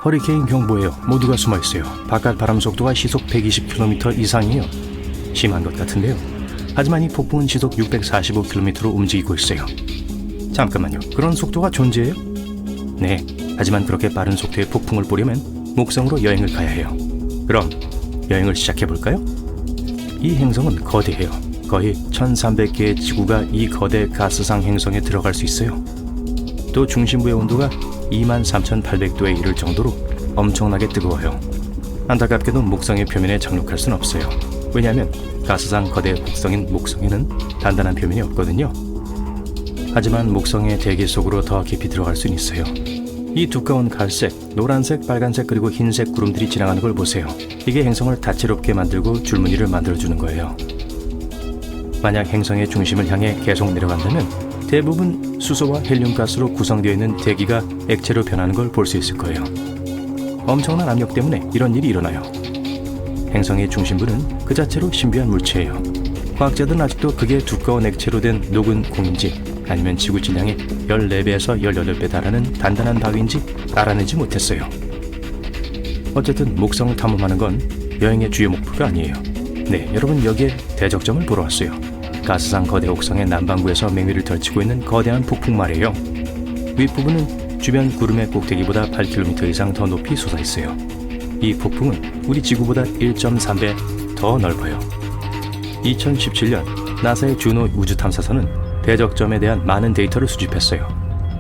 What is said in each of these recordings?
허리케인 경보예요. 모두가 숨어있어요. 바깥 바람 속도가 시속 120km 이상이에요. 심한 것 같은데요. 하지만 이 폭풍은 시속 645km로 움직이고 있어요. 잠깐만요. 그런 속도가 존재해요? 네. 하지만 그렇게 빠른 속도의 폭풍을 보려면 목성으로 여행을 가야 해요. 그럼 여행을 시작해볼까요? 이 행성은 거대해요. 거의 1300개의 지구가 이 거대 가스상 행성에 들어갈 수 있어요. 또 중심부의 온도가 23,800도에 이를 정도로 엄청나게 뜨거워요. 안타깝게도 목성의 표면에 착륙할 수는 없어요. 왜냐하면 가스상 거대 복성인 목성에는 단단한 표면이 없거든요. 하지만 목성의 대기 속으로 더 깊이 들어갈 수는 있어요. 이 두꺼운 갈색, 노란색, 빨간색 그리고 흰색 구름들이 지나가는 걸 보세요. 이게 행성을 다채롭게 만들고 줄무늬를 만들어주는 거예요. 만약 행성의 중심을 향해 계속 내려간다면 대부분 수소와 헬륨가스로 구성되어 있는 대기가 액체로 변하는 걸 볼 수 있을 거예요. 엄청난 압력 때문에 이런 일이 일어나요. 행성의 중심부는 그 자체로 신비한 물체예요. 과학자들은 아직도 그게 두꺼운 액체로 된 녹은 공인지 아니면 지구 질량의 14배에서 18배 달하는 단단한 바위인지 알아내지 못했어요. 어쨌든 목성을 탐험하는 건 여행의 주요 목표가 아니에요. 네, 여러분 여기에 대적점을 보러 왔어요. 가스상 거대 옥성의 남반구에서 맹위를 펼치고 있는 거대한 폭풍 말이에요. 윗부분은 주변 구름의 꼭대기보다 8km 이상 더 높이 솟아있어요. 이 폭풍은 우리 지구보다 1.3배 더 넓어요. 2017년 나사의 주노 우주탐사선은 대적점에 대한 많은 데이터를 수집했어요.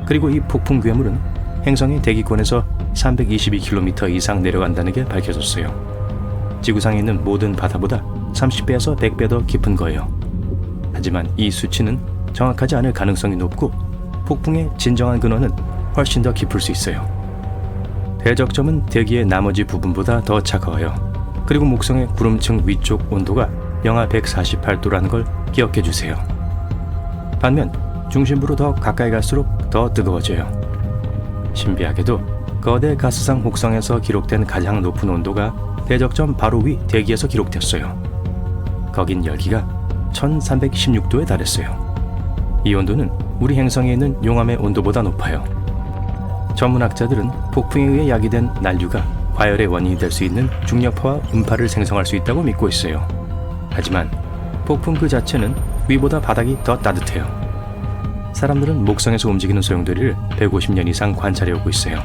그리고 이 폭풍 괴물은 행성의 대기권에서 322km 이상 내려간다는 게 밝혀졌어요. 지구상에 있는 모든 바다보다 30배에서 100배 더 깊은 거예요. 하지만 이 수치는 정확하지 않을 가능성이 높고 폭풍의 진정한 근원은 훨씬 더 깊을 수 있어요. 대적점은 대기의 나머지 부분보다 더 차가워요. 그리고 목성의 구름층 위쪽 온도가 영하 148도라는 걸 기억해 주세요. 반면 중심부로 더 가까이 갈수록 더 뜨거워져요. 신비하게도 거대 가스상 혹성에서 기록된 가장 높은 온도가 대적점 바로 위 대기에서 기록됐어요. 거긴 열기가 1316도에 달했어요. 이 온도는 우리 행성에 있는 용암의 온도보다 높아요. 전문학자들은 폭풍에 의해 야기된 난류가 과열의 원인이 될 수 있는 중력파와 음파를 생성할 수 있다고 믿고 있어요. 하지만 폭풍 그 자체는 위보다 바닥이 더 따뜻해요. 사람들은 목성에서 움직이는 소용돌이를 150년 이상 관찰해오고 있어요.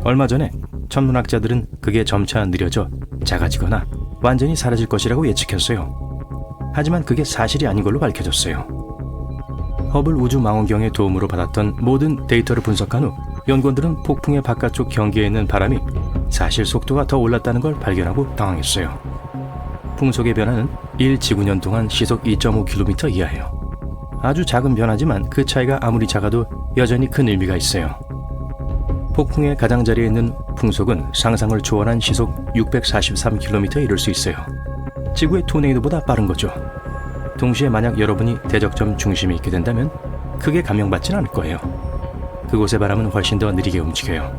얼마 전에 천문학자들은 그게 점차 느려져 작아지거나 완전히 사라질 것이라고 예측했어요. 하지만 그게 사실이 아닌 걸로 밝혀졌어요. 허블 우주망원경의 도움으로 받았던 모든 데이터를 분석한 후 연구원들은 폭풍의 바깥쪽 경계에 있는 바람이 사실 속도가 더 올랐다는 걸 발견하고 당황했어요. 풍속의 변화는 1지구년 동안 시속 2.5km 이하예요. 아주 작은 변화지만 그 차이가 아무리 작아도 여전히 큰 의미가 있어요. 폭풍의 가장자리에 있는 풍속은 상상을 초월한 시속 643km에 이를 수 있어요. 지구의 토네이도보다 빠른 거죠. 동시에 만약 여러분이 대적점 중심에 있게 된다면 크게 감명받지는 않을 거예요. 그곳의 바람은 훨씬 더 느리게 움직여요.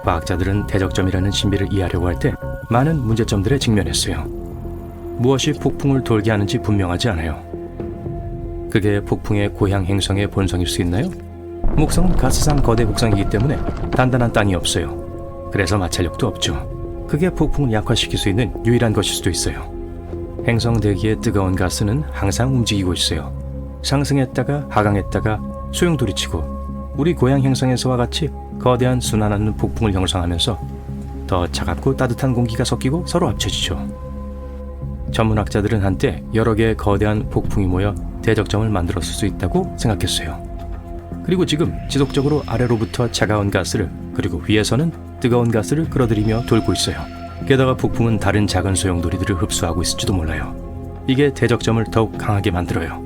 과학자들은 대적점이라는 신비를 이해하려고 할 때 많은 문제점들에 직면했어요. 무엇이 폭풍을 돌게 하는지 분명하지 않아요. 그게 폭풍의 고향 행성의 본성일 수 있나요? 목성은 가스상 거대 곡성이기 때문에 단단한 땅이 없어요. 그래서 마찰력도 없죠. 그게 폭풍을 약화시킬 수 있는 유일한 것일 수도 있어요. 행성 대기의 뜨거운 가스는 항상 움직이고 있어요. 상승했다가 하강했다가 소용돌이치고 우리 고향 행성에서와 같이 거대한 순환하는 폭풍을 형성하면서 더 차갑고 따뜻한 공기가 섞이고 서로 합쳐지죠. 전문학자들은 한때 여러 개의 거대한 폭풍이 모여 대적점을 만들었을 수 있다고 생각했어요. 그리고 지금 지속적으로 아래로부터 차가운 가스를 그리고 위에서는 뜨거운 가스를 끌어들이며 돌고 있어요. 게다가 폭풍은 다른 작은 소용돌이들을 흡수하고 있을지도 몰라요. 이게 대적점을 더욱 강하게 만들어요.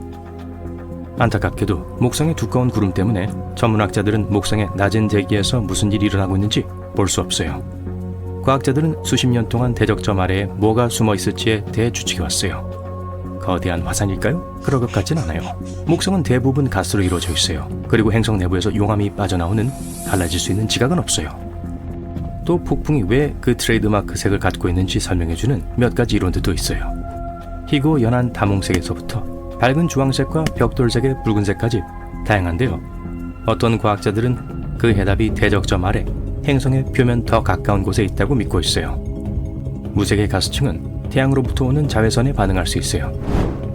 안타깝게도 목성의 두꺼운 구름 때문에 전문학자들은 목성의 낮은 대기에서 무슨 일이 일어나고 있는지 볼 수 없어요. 과학자들은 수십 년 동안 대적점 아래에 뭐가 숨어 있을지에 대해 추측해왔어요. 거대한 화산일까요? 그럴 것 같진 않아요. 목성은 대부분 가스로 이루어져 있어요. 그리고 행성 내부에서 용암이 빠져나오는 갈라질 수 있는 지각은 없어요. 또 폭풍이 왜 그 트레이드마크 색을 갖고 있는지 설명해주는 몇 가지 이론들도 있어요. 희고 연한 다몽색에서부터 밝은 주황색과 벽돌색의 붉은색까지 다양한데요. 어떤 과학자들은 그 해답이 대적점 아래 행성의 표면 더 가까운 곳에 있다고 믿고 있어요. 무색의 가스층은 태양으로부터 오는 자외선에 반응할 수 있어요.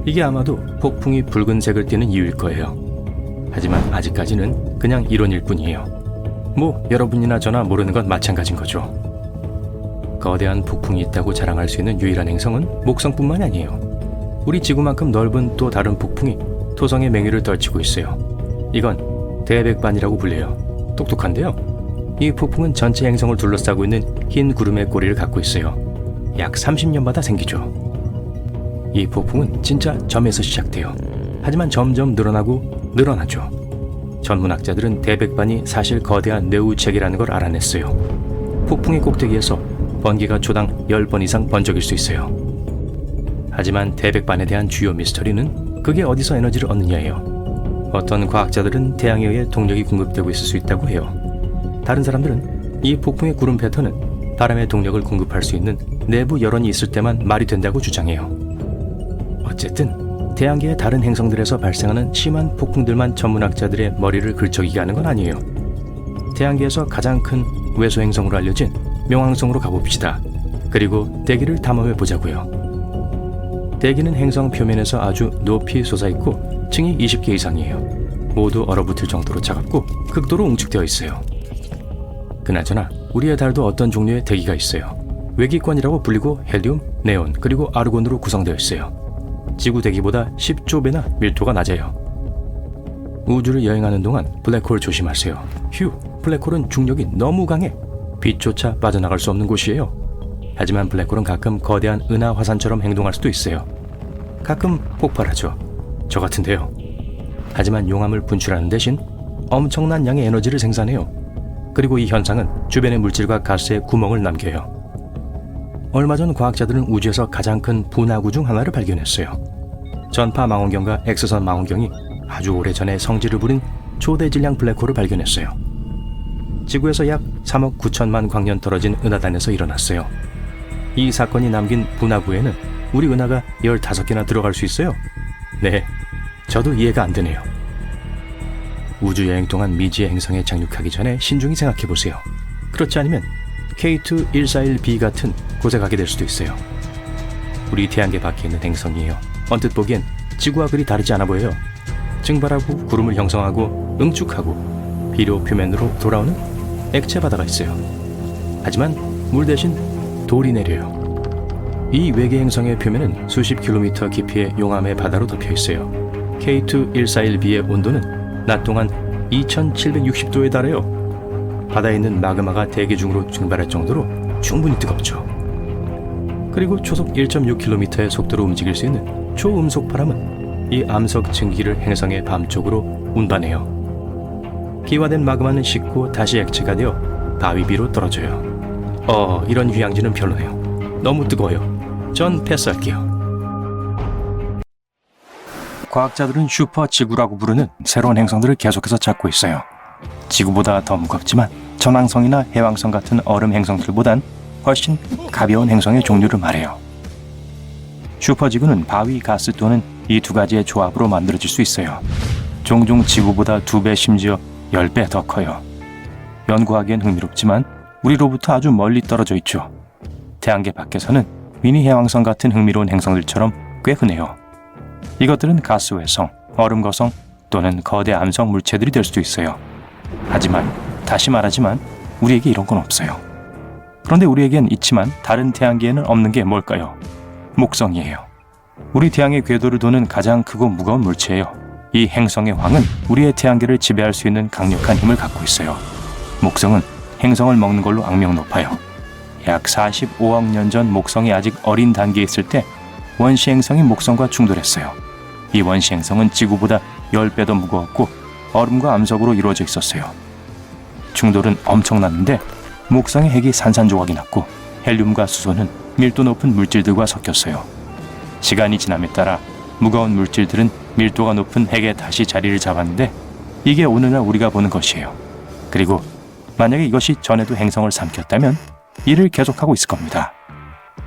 이게 아마도 폭풍이 붉은색을 띠는 이유일 거예요. 하지만 아직까지는 그냥 이론일 뿐이에요. 뭐 여러분이나 저나 모르는 건 마찬가지인 거죠. 거대한 폭풍이 있다고 자랑할 수 있는 유일한 행성은 목성뿐만이 아니에요. 우리 지구만큼 넓은 또 다른 폭풍이 토성의 맹위를 떨치고 있어요. 이건 대백반이라고 불려요. 똑똑한데요. 이 폭풍은 전체 행성을 둘러싸고 있는 흰 구름의 꼬리를 갖고 있어요. 약 30년마다 생기죠. 이 폭풍은 진짜 점에서 시작돼요. 하지만 점점 늘어나죠. 전문학자들은 대백반이 사실 거대한 네우책이라는 걸 알아냈어요. 폭풍의 꼭대기에서 번개가 초당 10번 이상 번쩍일 수 있어요. 하지만 대백반에 대한 주요 미스터리는 그게 어디서 에너지를 얻느냐예요. 어떤 과학자들은 태양에 의해 동력이 공급되고 있을 수 있다고 해요. 다른 사람들은 이 폭풍의 구름 패턴은 바람의 동력을 공급할 수 있는 내부 여론이 있을 때만 말이 된다고 주장해요. 어쨌든 태양계의 다른 행성들에서 발생하는 심한 폭풍들만 전문학자들의 머리를 긁적이게 하는 건 아니에요. 태양계에서 가장 큰 외소 행성으로 알려진 명왕성으로 가봅시다. 그리고 대기를 탐험해 보자고요. 대기는 행성 표면에서 아주 높이 솟아있고 층이 20개 이상이에요. 모두 얼어붙을 정도로 차갑고 극도로 웅축되어 있어요. 그나저나 우리의 달도 어떤 종류의 대기가 있어요. 외기권이라고 불리고 헬륨, 네온, 그리고 아르곤으로 구성되어 있어요. 지구 대기보다 10조 배나 밀도가 낮아요. 우주를 여행하는 동안 블랙홀 조심하세요. 휴, 블랙홀은 중력이 너무 강해 빛조차 빠져나갈 수 없는 곳이에요. 하지만 블랙홀은 가끔 거대한 은하 화산처럼 행동할 수도 있어요. 가끔 폭발하죠. 저 같은데요. 하지만 용암을 분출하는 대신 엄청난 양의 에너지를 생산해요. 그리고 이 현상은 주변의 물질과 가스에 구멍을 남겨요. 얼마 전 과학자들은 우주에서 가장 큰 분화구 중 하나를 발견했어요. 전파 망원경과 엑스선 망원경이 아주 오래전에 성질을 부린 초대 질량 블랙홀을 발견했어요. 지구에서 약 3억 9천만 광년 떨어진 은하단에서 일어났어요. 이 사건이 남긴 분화구에는 우리 은하가 15개나 들어갈 수 있어요. 네, 저도 이해가 안 되네요. 우주여행 동안 미지의 행성에 착륙하기 전에 신중히 생각해보세요. 그렇지 않으면 K2141b 같은 곳에 가게 될 수도 있어요. 우리 태양계 밖에 있는 행성이에요. 언뜻 보기엔 지구와 그리 다르지 않아 보여요. 증발하고 구름을 형성하고 응축하고 비료 표면으로 돌아오는 액체 바다가 있어요. 하지만 물 대신 돌이 내려요. 이 외계 행성의 표면은 수십 킬로미터 깊이의 용암의 바다로 덮여 있어요. K2141b의 온도는 낮 동안 2760도에 달해요. 바다에 있는 마그마가 대기 중으로 증발할 정도로 충분히 뜨겁죠. 그리고 초속 1.6km의 속도로 움직일 수 있는 초음속 바람은 이 암석 증기를 행성의 밤쪽으로 운반해요. 기화된 마그마는 식고 다시 액체가 되어 바위 위로 떨어져요. 이런 휴양지는 별로네요. 너무 뜨거워요. 전 패스할게요. 과학자들은 슈퍼 지구라고 부르는 새로운 행성들을 계속해서 찾고 있어요. 지구보다 더 무겁지만 천왕성이나 해왕성 같은 얼음 행성들보단 훨씬 가벼운 행성의 종류를 말해요. 슈퍼지구는 바위, 가스 또는 이 두 가지의 조합으로 만들어질 수 있어요. 종종 지구보다 2배 심지어 10배 더 커요. 연구하기엔 흥미롭지만 우리로부터 아주 멀리 떨어져 있죠. 태양계 밖에서는 미니 해왕성 같은 흥미로운 행성들처럼 꽤 흔해요. 이것들은 가스 외성, 얼음 거성 또는 거대 암석 물체들이 될 수도 있어요. 하지만 다시 말하지만 우리에게 이런 건 없어요. 그런데 우리에겐 있지만 다른 태양계에는 없는 게 뭘까요? 목성이에요. 우리 태양의 궤도를 도는 가장 크고 무거운 물체예요. 이 행성의 왕은 우리의 태양계를 지배할 수 있는 강력한 힘을 갖고 있어요. 목성은 행성을 먹는 걸로 악명 높아요. 약 45억 년 전 목성이 아직 어린 단계에 있을 때 원시 행성이 목성과 충돌했어요. 이 원시 행성은 지구보다 10배 더 무거웠고 얼음과 암석으로 이루어져 있었어요. 충돌은 엄청났는데 목성의 핵이 산산조각이 났고 헬륨과 수소는 밀도 높은 물질들과 섞였어요. 시간이 지남에 따라 무거운 물질들은 밀도가 높은 핵에 다시 자리를 잡았는데 이게 오늘날 우리가 보는 것이에요. 그리고 만약에 이것이 전에도 행성을 삼켰다면 이를 계속하고 있을 겁니다.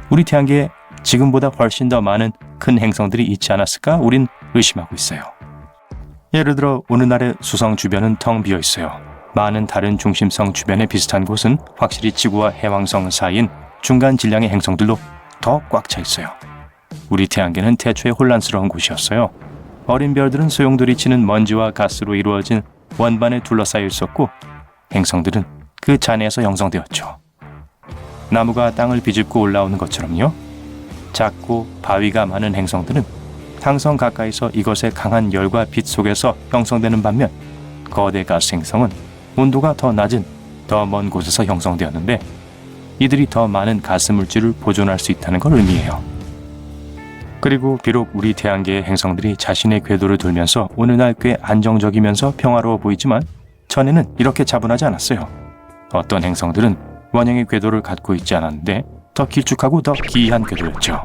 우리 태양계에 지금보다 훨씬 더 많은 큰 행성들이 있지 않았을까 우린 의심하고 있어요. 예를 들어 오늘날의 수성 주변은 텅 비어 있어요. 많은 다른 중심성 주변에 비슷한 곳은 확실히 지구와 해왕성 사이인 중간 질량의 행성들로 더 꽉 차 있어요. 우리 태양계는 태초에 혼란스러운 곳이었어요. 어린 별들은 소용돌이 치는 먼지와 가스로 이루어진 원반에 둘러싸여 있었고 행성들은 그 잔해에서 형성되었죠. 나무가 땅을 비집고 올라오는 것처럼요. 작고 바위가 많은 행성들은 항성 가까이서 이것의 강한 열과 빛 속에서 형성되는 반면 거대 가스 행성은 온도가 더 낮은 더 먼 곳에서 형성되었는데 이들이 더 많은 가스 물질을 보존할 수 있다는 걸 의미해요. 그리고 비록 우리 태양계의 행성들이 자신의 궤도를 돌면서 오늘날 꽤 안정적이면서 평화로워 보이지만 전에는 이렇게 차분하지 않았어요. 어떤 행성들은 원형의 궤도를 갖고 있지 않았는데 더 길쭉하고 더 기이한 궤도였죠.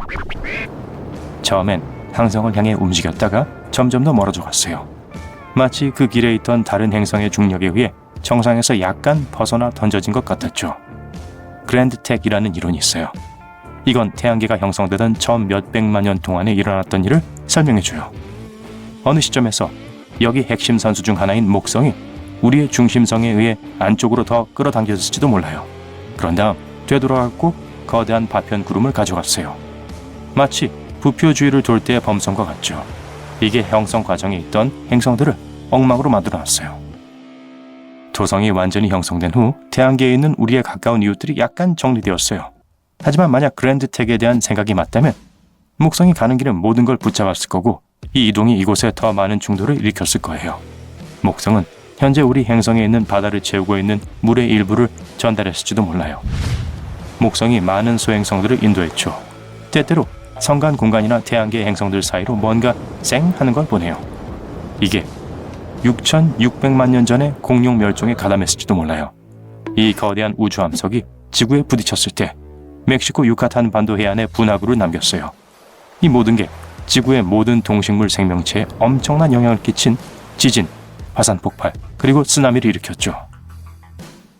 처음엔 항성을 향해 움직였다가 점점 더 멀어져 갔어요. 마치 그 길에 있던 다른 행성의 중력에 의해 정상에서 약간 벗어나 던져진 것 같았죠. 그랜드텍이라는 이론이 있어요. 이건 태양계가 형성되던 처음 몇백만 년 동안에 일어났던 일을 설명해줘요. 어느 시점에서 여기 핵심 선수 중 하나인 목성이 우리의 중심성에 의해 안쪽으로 더 끌어당겨졌을지도 몰라요. 그런 다음 되돌아갔고 거대한 파편 구름을 가져갔어요. 마치 부표 주위를 돌 때의 범성과 같죠. 이게 형성 과정에 있던 행성들을 엉망으로 만들어놨어요. 토성이 완전히 형성된 후 태양계에 있는 우리의 가까운 이웃들이 약간 정리되었어요. 하지만 만약 그랜드텍에 대한 생각이 맞다면 목성이 가는 길은 모든 걸 붙잡았을 거고 이 이동이 이곳에 더 많은 충돌을 일으켰을 거예요. 목성은 현재 우리 행성에 있는 바다를 채우고 있는 물의 일부를 전달했을지도 몰라요. 목성이 많은 소행성들을 인도했죠. 때때로 성간 공간이나 태양계 행성들 사이로 뭔가 쌩 하는 걸 보내요. 이게 6,600만 년 전에 공룡 멸종에 가담했을지도 몰라요. 이 거대한 우주 함석이 지구에 부딪혔을 때 멕시코 유카탄 반도 해안에 분화구를 남겼어요. 이 모든 게 지구의 모든 동식물 생명체에 엄청난 영향을 끼친 지진, 화산 폭발, 그리고 쓰나미를 일으켰죠.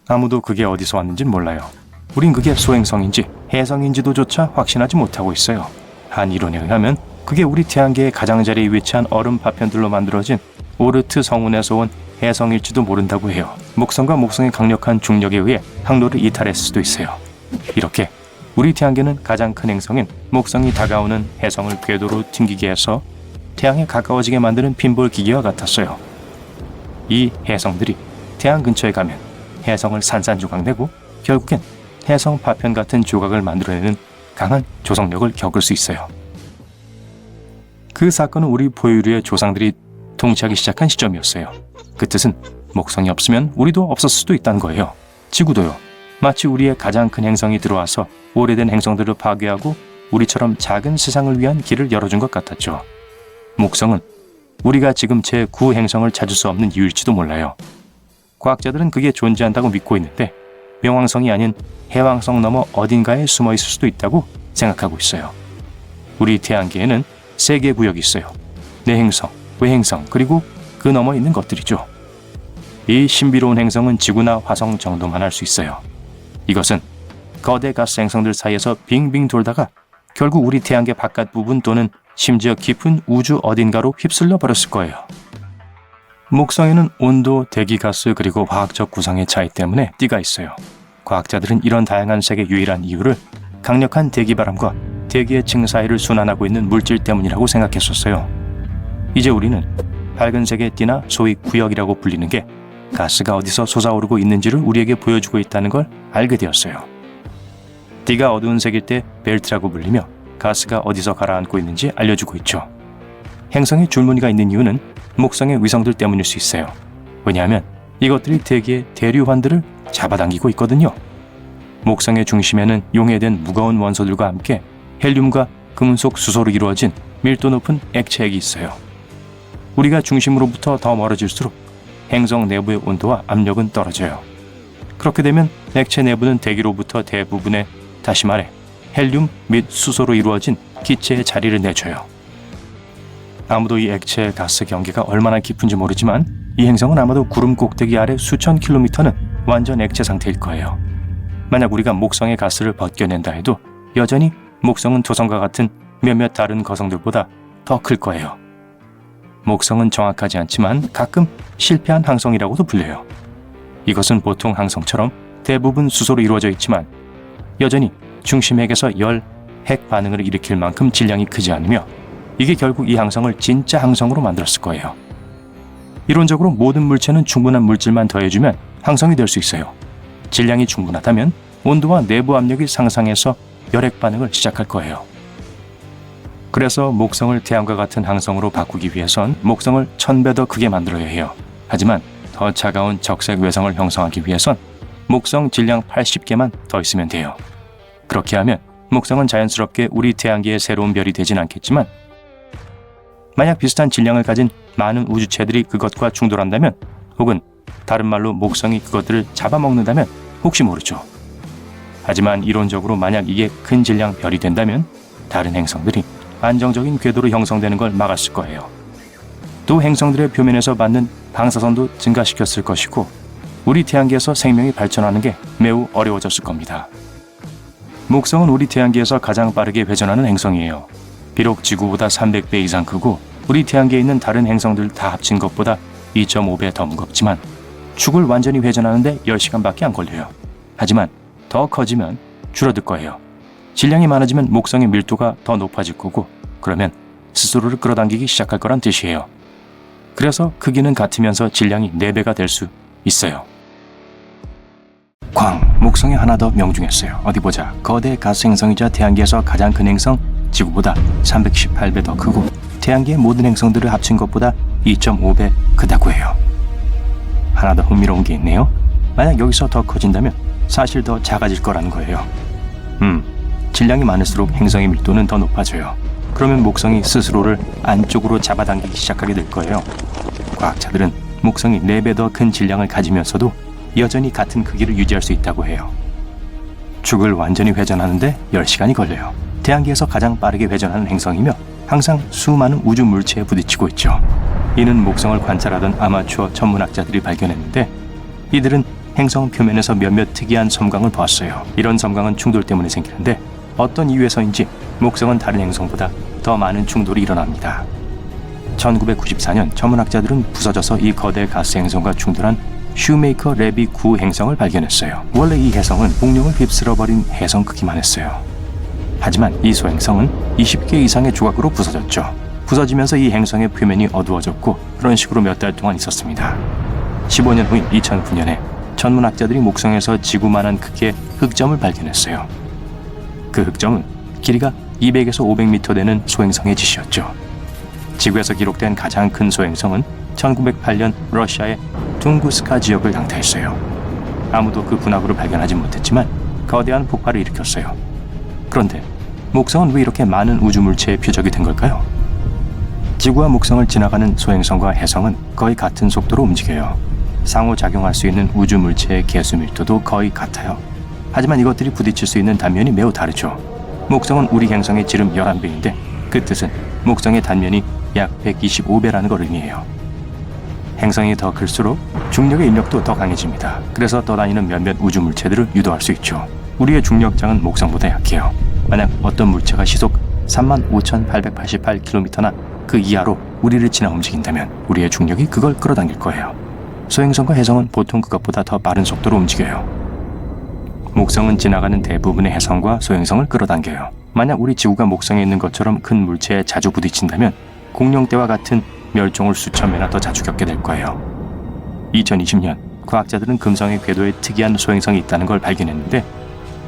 아무도 그게 어디서 왔는지는 몰라요. 우린 그게 소행성인지 해성인지도조차 확신하지 못하고 있어요. 한 이론에 의하면 그게 우리 태양계의 가장자리에 위치한 얼음 파편들로 만들어진 오르트 성운에서 온 해성일지도 모른다고 해요. 목성과 목성의 강력한 중력에 의해 항로를 이탈했을 수도 있어요. 이렇게 우리 태양계는 가장 큰 행성인 목성이 다가오는 해성을 궤도로 튕기게 해서 태양에 가까워지게 만드는 핀볼 기계와 같았어요. 이 해성들이 태양 근처에 가면 해성을 산산조각내고 결국엔 해성 파편 같은 조각을 만들어내는 강한 조성력을 겪을 수 있어요. 그 사건은 우리 포유류의 조상들이 통치하기 시작한 시점이었어요. 그 뜻은 목성이 없으면 우리도 없었을 수도 있다는 거예요. 지구도요. 마치 우리의 가장 큰 행성이 들어와서 오래된 행성들을 파괴하고 우리처럼 작은 세상을 위한 길을 열어준 것 같았죠. 목성은 우리가 지금 제9 행성을 찾을 수 없는 이유일지도 몰라요. 과학자들은 그게 존재한다고 믿고 있는데 명왕성이 아닌 해왕성 너머 어딘가에 숨어 있을 수도 있다고 생각하고 있어요. 우리 태양계에는 3개의 구역이 있어요. 내행성, 외행성, 그리고 그 너머 있는 것들이죠. 이 신비로운 행성은 지구나 화성 정도만 할 수 있어요. 이것은 거대 가스 행성들 사이에서 빙빙 돌다가 결국 우리 태양계 바깥 부분 또는 심지어 깊은 우주 어딘가로 휩쓸려 버렸을 거예요. 목성에는 온도, 대기가스 그리고 화학적 구성의 차이 때문에 띠가 있어요. 과학자들은 이런 다양한 색의 유일한 이유를 강력한 대기바람과 대기의 층 사이를 순환하고 있는 물질 때문이라고 생각했었어요. 이제 우리는 밝은색의 띠나 소위 구역이라고 불리는 게 가스가 어디서 솟아오르고 있는지를 우리에게 보여주고 있다는 걸 알게 되었어요. 띠가 어두운 색일 때 벨트라고 불리며 가스가 어디서 가라앉고 있는지 알려주고 있죠. 행성에 줄무늬가 있는 이유는 목성의 위성들 때문일 수 있어요. 왜냐하면 이것들이 대기의 대류환들을 잡아당기고 있거든요. 목성의 중심에는 용해된 무거운 원소들과 함께 헬륨과 금속 수소로 이루어진 밀도 높은 액체액이 있어요. 우리가 중심으로부터 더 멀어질수록 행성 내부의 온도와 압력은 떨어져요. 그렇게 되면 액체 내부는 대기로부터 대부분의, 다시 말해 헬륨 및 수소로 이루어진 기체의 자리를 내줘요. 아무도 이 액체 가스 경계가 얼마나 깊은지 모르지만 이 행성은 아마도 구름 꼭대기 아래 수천 킬로미터는 완전 액체 상태일 거예요. 만약 우리가 목성의 가스를 벗겨낸다 해도 여전히 목성은 토성과 같은 몇몇 다른 거성들보다 더 클 거예요. 목성은 정확하지 않지만 가끔 실패한 항성이라고도 불려요. 이것은 보통 항성처럼 대부분 수소로 이루어져 있지만 여전히 중심핵에서 열, 핵 반응을 일으킬 만큼 질량이 크지 않으며 이게 결국 이 항성을 진짜 항성으로 만들었을 거예요. 이론적으로 모든 물체는 충분한 물질만 더해주면 항성이 될 수 있어요. 질량이 충분하다면 온도와 내부 압력이 상승해서 열핵 반응을 시작할 거예요. 그래서 목성을 태양과 같은 항성으로 바꾸기 위해선 목성을 1000배 더 크게 만들어야 해요. 하지만 더 차가운 적색 외성을 형성하기 위해선 목성 질량 80개만 더 있으면 돼요. 그렇게 하면 목성은 자연스럽게 우리 태양계의 새로운 별이 되진 않겠지만 만약 비슷한 질량을 가진 많은 우주체들이 그것과 충돌한다면 혹은 다른 말로 목성이 그것들을 잡아먹는다면 혹시 모르죠. 하지만 이론적으로 만약 이게 큰 질량 별이 된다면 다른 행성들이 안정적인 궤도로 형성되는 걸 막았을 거예요. 또 행성들의 표면에서 받는 방사선도 증가시켰을 것이고 우리 태양계에서 생명이 발전하는 게 매우 어려워졌을 겁니다. 목성은 우리 태양계에서 가장 빠르게 회전하는 행성이에요. 비록 지구보다 300배 이상 크고 우리 태양계에 있는 다른 행성들 다 합친 것보다 2.5배 더 무겁지만 축을 완전히 회전하는데 10시간밖에 안 걸려요. 하지만 더 커지면 줄어들 거예요. 질량이 많아지면 목성의 밀도가 더 높아질 거고 그러면 스스로를 끌어당기기 시작할 거란 뜻이에요. 그래서 크기는 같으면서 질량이 4배가 될 수 있어요. 목성이 하나 더 명중했어요. 어디 보자. 거대 가스 행성이자 태양계에서 가장 큰 행성 지구보다 318배 더 크고 태양계의 모든 행성들을 합친 것보다 2.5배 크다고 해요. 하나 더 흥미로운 게 있네요. 만약 여기서 더 커진다면 사실 더 작아질 거라는 거예요. 질량이 많을수록 행성의 밀도는 더 높아져요. 그러면 목성이 스스로를 안쪽으로 잡아당기기 시작하게 될 거예요. 과학자들은 목성이 4배 더 큰 질량을 가지면서도 여전히 같은 크기를 유지할 수 있다고 해요. 축을 완전히 회전하는데 10시간이 걸려요. 태양계에서 가장 빠르게 회전하는 행성이며 항상 수많은 우주 물체에 부딪히고 있죠. 이는 목성을 관찰하던 아마추어 천문학자들이 발견했는데 이들은 행성 표면에서 몇몇 특이한 섬광을 보았어요. 이런 섬광은 충돌 때문에 생기는데 어떤 이유에서인지 목성은 다른 행성보다 더 많은 충돌이 일어납니다. 1994년 천문학자들은 부서져서 이 거대 가스 행성과 충돌한 슈메이커 레비 9 행성을 발견했어요. 원래 이 행성은 공룡을 휩쓸어버린 해성 크기만 했어요. 하지만 이 소행성은 20개 이상의 조각으로 부서졌죠. 부서지면서 이 행성의 표면이 어두워졌고 그런 식으로 몇 달 동안 있었습니다. 15년 후인 2009년에 천문학자들이 목성에서 지구만한 크기의 흑점을 발견했어요. 그 흑점은 길이가 200에서 500m 되는 소행성의 짓이었죠. 지구에서 기록된 가장 큰 소행성은 1908년 러시아의 퉁구스카 지역을 강타했어요. 아무도 그 분화구를 발견하지 못했지만 거대한 폭발을 일으켰어요. 그런데 목성은 왜 이렇게 많은 우주물체의 표적이 된 걸까요? 지구와 목성을 지나가는 소행성과 해성은 거의 같은 속도로 움직여요. 상호작용할 수 있는 우주물체의 개수 밀도도 거의 같아요. 하지만 이것들이 부딪힐 수 있는 단면이 매우 다르죠. 목성은 우리 행성의 지름 11배인데 그 뜻은 목성의 단면이 약 125배라는 걸 의미해요. 행성이 더 클수록 중력의 인력도 더 강해집니다. 그래서 떠다니는 몇몇 우주 물체들을 유도할 수 있죠. 우리의 중력장은 목성보다 약해요. 만약 어떤 물체가 시속 35,888km나 그 이하로 우리를 지나 움직인다면 우리의 중력이 그걸 끌어당길 거예요. 소행성과 해성은 보통 그것보다 더 빠른 속도로 움직여요. 목성은 지나가는 대부분의 해성과 소행성을 끌어당겨요. 만약 우리 지구가 목성에 있는 것처럼 큰 물체에 자주 부딪힌다면 공룡 때와 같은 멸종을 수천 배나 더 자주 겪게 될 거예요. 2020년 과학자들은 금성의 궤도에 특이한 소행성이 있다는 걸 발견했는데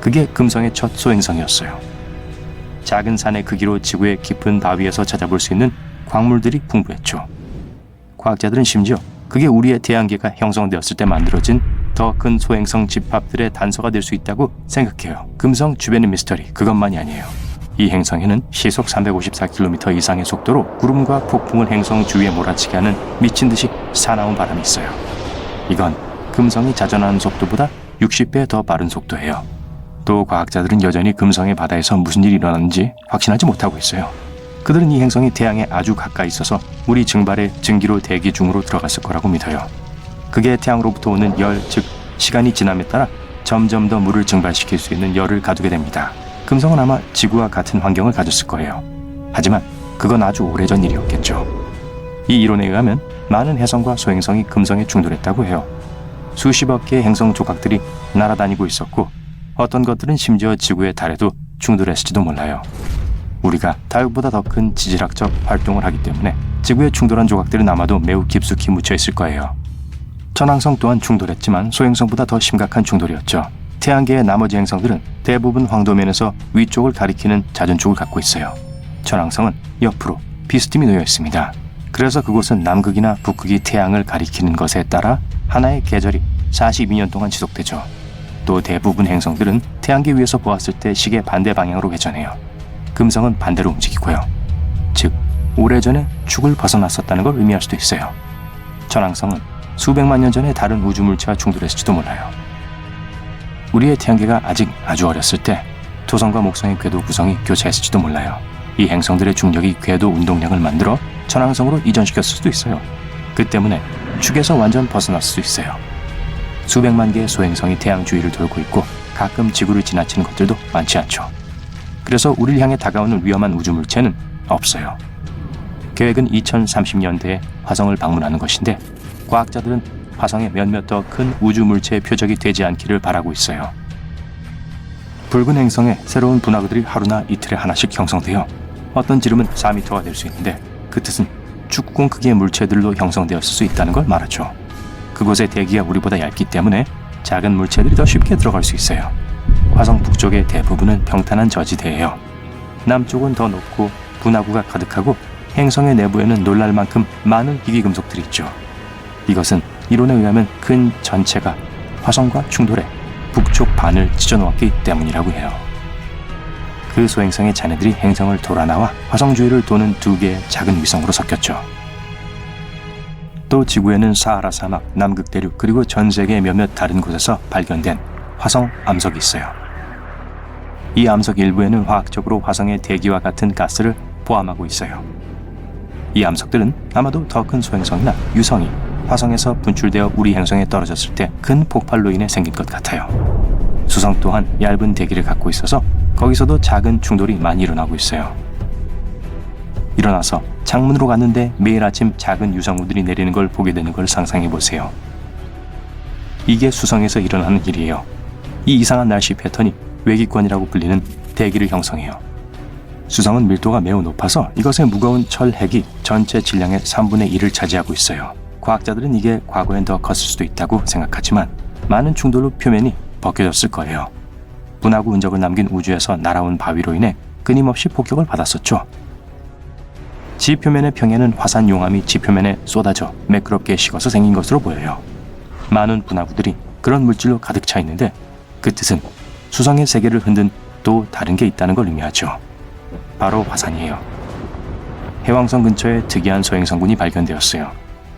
그게 금성의 첫 소행성이었어요. 작은 산의 크기로 지구의 깊은 바위에서 찾아볼 수 있는 광물들이 풍부했죠. 과학자들은 심지어 그게 우리의 태양계가 형성되었을 때 만들어진 더 큰 소행성 집합들의 단서가 될 수 있다고 생각해요. 금성 주변의 미스터리 그것만이 아니에요. 이 행성에는 시속 354km 이상의 속도로 구름과 폭풍을 행성 주위에 몰아치게 하는 미친 듯이 사나운 바람이 있어요. 이건 금성이 자전하는 속도보다 60배 더 빠른 속도예요. 또 과학자들은 여전히 금성의 바다에서 무슨 일이 일어났는지 확신하지 못하고 있어요. 그들은 이 행성이 태양에 아주 가까이 있어서 우리 증발의 증기로 대기 중으로 들어갔을 거라고 믿어요. 그게 태양으로부터 오는 열, 즉 시간이 지남에 따라 점점 더 물을 증발시킬 수 있는 열을 가두게 됩니다. 금성은 아마 지구와 같은 환경을 가졌을 거예요. 하지만 그건 아주 오래전 일이었겠죠. 이 이론에 의하면 많은 해성과 소행성이 금성에 충돌했다고 해요. 수십억 개의 행성 조각들이 날아다니고 있었고 어떤 것들은 심지어 지구의 달에도 충돌했을지도 몰라요. 우리가 달보다 더 큰 지질학적 활동을 하기 때문에 지구에 충돌한 조각들은 아마도 매우 깊숙이 묻혀 있을 거예요. 천왕성 또한 충돌했지만 소행성보다 더 심각한 충돌이었죠. 태양계의 나머지 행성들은 대부분 황도면에서 위쪽을 가리키는 자전축을 갖고 있어요. 천왕성은 옆으로 비스듬히 놓여 있습니다. 그래서 그곳은 남극이나 북극이 태양을 가리키는 것에 따라 하나의 계절이 42년 동안 지속되죠. 또 대부분 행성들은 태양계 위에서 보았을 때 시계 반대 방향으로 회전해요. 금성은 반대로 움직이고요. 즉, 오래전에 축을 벗어났었다는 걸 의미할 수도 있어요. 천왕성은 수백만 년 전에 다른 우주물체와 충돌했을지도 몰라요. 우리의 태양계가 아직 아주 어렸을 때 토성과 목성의 궤도 구성이 교차했을지도 몰라요. 이 행성들의 중력이 궤도 운동량을 만들어 천왕성으로 이전시켰을 수도 있어요. 그 때문에 축에서 완전 벗어났을 수도 있어요. 수백만 개의 소행성이 태양 주위를 돌고 있고 가끔 지구를 지나치는 것들도 많지 않죠. 그래서 우리를 향해 다가오는 위험한 우주물체는 없어요. 계획은 2030년대에 화성을 방문하는 것인데 과학자들은 화성에 몇몇 더 큰 우주물체의 표적이 되지 않기를 바라고 있어요. 붉은 행성에 새로운 분화구들이 하루나 이틀에 하나씩 형성되어 어떤 지름은 4m가 될 수 있는데 그 뜻은 축구공 크기의 물체들로 형성되었을 수 있다는 걸 말하죠. 그곳의 대기가 우리보다 얇기 때문에 작은 물체들이 더 쉽게 들어갈 수 있어요. 화성 북쪽의 대부분은 평탄한 저지대예요. 남쪽은 더 높고 분화구가 가득하고 행성의 내부에는 놀랄 만큼 많은 희귀금속들이 있죠. 이것은 이론에 의하면 큰 전체가 화성과 충돌해 북쪽 반을 찢어놓았기 때문이라고 해요. 그 소행성의 잔해들이 행성을 돌아 나와 화성 주위를 도는 두 개의 작은 위성으로 섞였죠. 또 지구에는 사하라 사막, 남극 대륙 그리고 전 세계의 몇몇 다른 곳에서 발견된 화성 암석이 있어요. 이 암석 일부에는 화학적으로 화성의 대기와 같은 가스를 포함하고 있어요. 이 암석들은 아마도 더 큰 소행성이나 유성이 화성에서 분출되어 우리 행성에 떨어졌을 때 큰 폭발로 인해 생긴 것 같아요. 수성 또한 얇은 대기를 갖고 있어서 거기서도 작은 충돌이 많이 일어나고 있어요. 일어나서 창문으로 갔는데 매일 아침 작은 유성우들이 내리는 걸 보게 되는 걸 상상해 보세요. 이게 수성에서 일어나는 일이에요. 이 이상한 날씨 패턴이 외기권이라고 불리는 대기를 형성해요. 수성은 밀도가 매우 높아서 이것의 무거운 철 핵이 전체 질량의 3분의 1을 차지하고 있어요. 과학자들은 이게 과거엔 더 컸을 수도 있다고 생각하지만 많은 충돌로 표면이 벗겨졌을 거예요. 분화구 흔적을 남긴 우주에서 날아온 바위로 인해 끊임없이 폭격을 받았었죠. 지표면의 평에는 화산 용암이 지표면에 쏟아져 매끄럽게 식어서 생긴 것으로 보여요. 많은 분화구들이 그런 물질로 가득 차 있는데 그 뜻은 수성의 세계를 흔든 또 다른 게 있다는 걸 의미하죠. 바로 화산이에요. 해왕성 근처에 특이한 소행성군이 발견되었어요.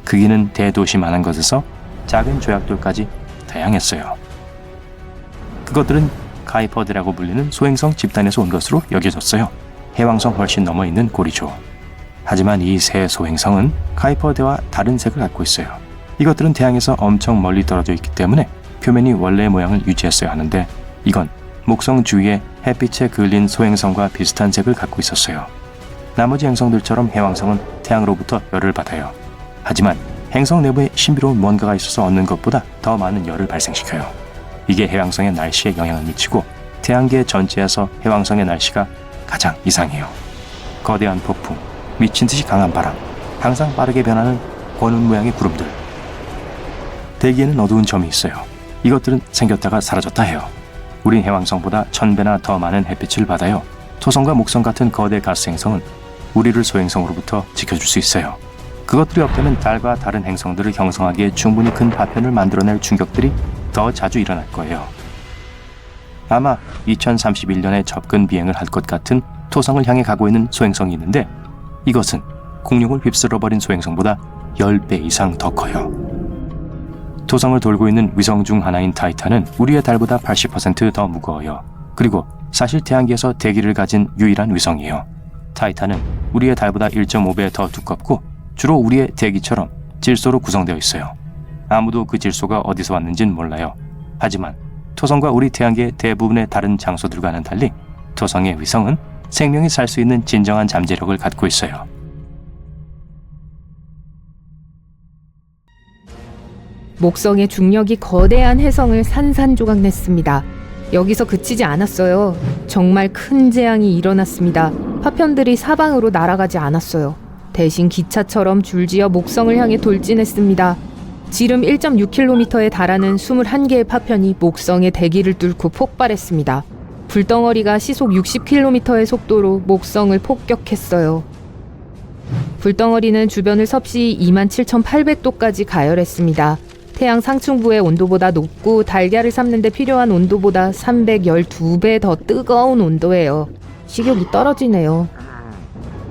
크기는 대도시만한 것에서 작은 조약돌까지 다양했어요. 그것들은 카이퍼드라고 불리는 소행성 집단에서 온 것으로 여겨졌어요. 해왕성 훨씬 넘어 있는 고리죠. 하지만 이 세 소행성은 카이퍼드와 다른 색을 갖고 있어요. 이것들은 태양에서 엄청 멀리 떨어져 있기 때문에 표면이 원래의 모양을 유지했어야 하는데 이건 목성 주위에 햇빛에 그을린 소행성과 비슷한 색을 갖고 있었어요. 나머지 행성들처럼 해왕성은 태양으로부터 열을 받아요. 하지만 행성 내부에 신비로운 뭔가가 있어서 얻는 것보다 더 많은 열을 발생시켜요. 이게 해왕성의 날씨에 영향을 미치고 태양계 전체에서 해왕성의 날씨가 가장 이상해요. 거대한 폭풍, 미친 듯이 강한 바람, 항상 빠르게 변하는 권운 모양의 구름들. 대기에는 어두운 점이 있어요. 이것들은 생겼다가 사라졌다 해요. 우린 해왕성보다 1000배나 더 많은 햇빛을 받아요. 토성과 목성 같은 거대 가스 행성은 우리를 소행성으로부터 지켜줄 수 있어요. 그것들이 없다면 달과 다른 행성들을 형성하기에 충분히 큰 파편을 만들어낼 충격들이 더 자주 일어날 거예요. 아마 2031년에 접근 비행을 할 것 같은 토성을 향해 가고 있는 소행성이 있는데 이것은 공룡을 휩쓸어버린 소행성보다 10배 이상 더 커요. 토성을 돌고 있는 위성 중 하나인 타이탄은 우리의 달보다 80% 더 무거워요. 그리고 사실 태양계에서 대기를 가진 유일한 위성이에요. 타이탄은 우리의 달보다 1.5배 더 두껍고 주로 우리의 대기처럼 질소로 구성되어 있어요. 아무도 그 질소가 어디서 왔는지는 몰라요. 하지만 토성과 우리 태양계 대부분의 다른 장소들과는 달리 토성의 위성은 생명이 살 수 있는 진정한 잠재력을 갖고 있어요. 목성의 중력이 거대한 해성을 산산조각냈습니다. 여기서 그치지 않았어요. 정말 큰 재앙이 일어났습니다. 파편들이 사방으로 날아가지 않았어요. 대신 기차처럼 줄지어 목성을 향해 돌진했습니다. 지름 1.6km에 달하는 21개의 파편이 목성의 대기를 뚫고 폭발했습니다. 불덩어리가 시속 60km의 속도로 목성을 폭격했어요. 불덩어리는 주변을 섭씨 27,800도까지 가열했습니다. 태양 상층부의 온도보다 높고 달걀을 삶는 데 필요한 온도보다 312배 더 뜨거운 온도예요. 식욕이 떨어지네요.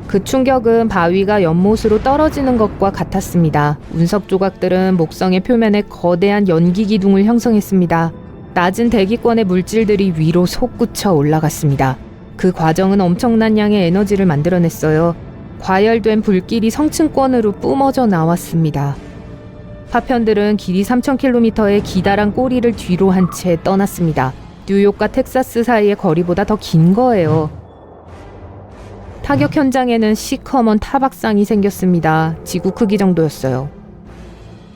그 충격은 바위가 연못으로 떨어지는 것과 같았습니다. 운석 조각들은 목성의 표면에 거대한 연기 기둥을 형성했습니다. 낮은 대기권의 물질들이 위로 솟구쳐 올라갔습니다. 그 과정은 엄청난 양의 에너지를 만들어냈어요. 과열된 불길이 성층권으로 뿜어져 나왔습니다. 파편들은 길이 3,000km의 기다란 꼬리를 뒤로 한 채 떠났습니다. 뉴욕과 텍사스 사이의 거리보다 더 긴 거예요. 타격 현장에는 시커먼 타박상이 생겼습니다. 지구 크기 정도였어요.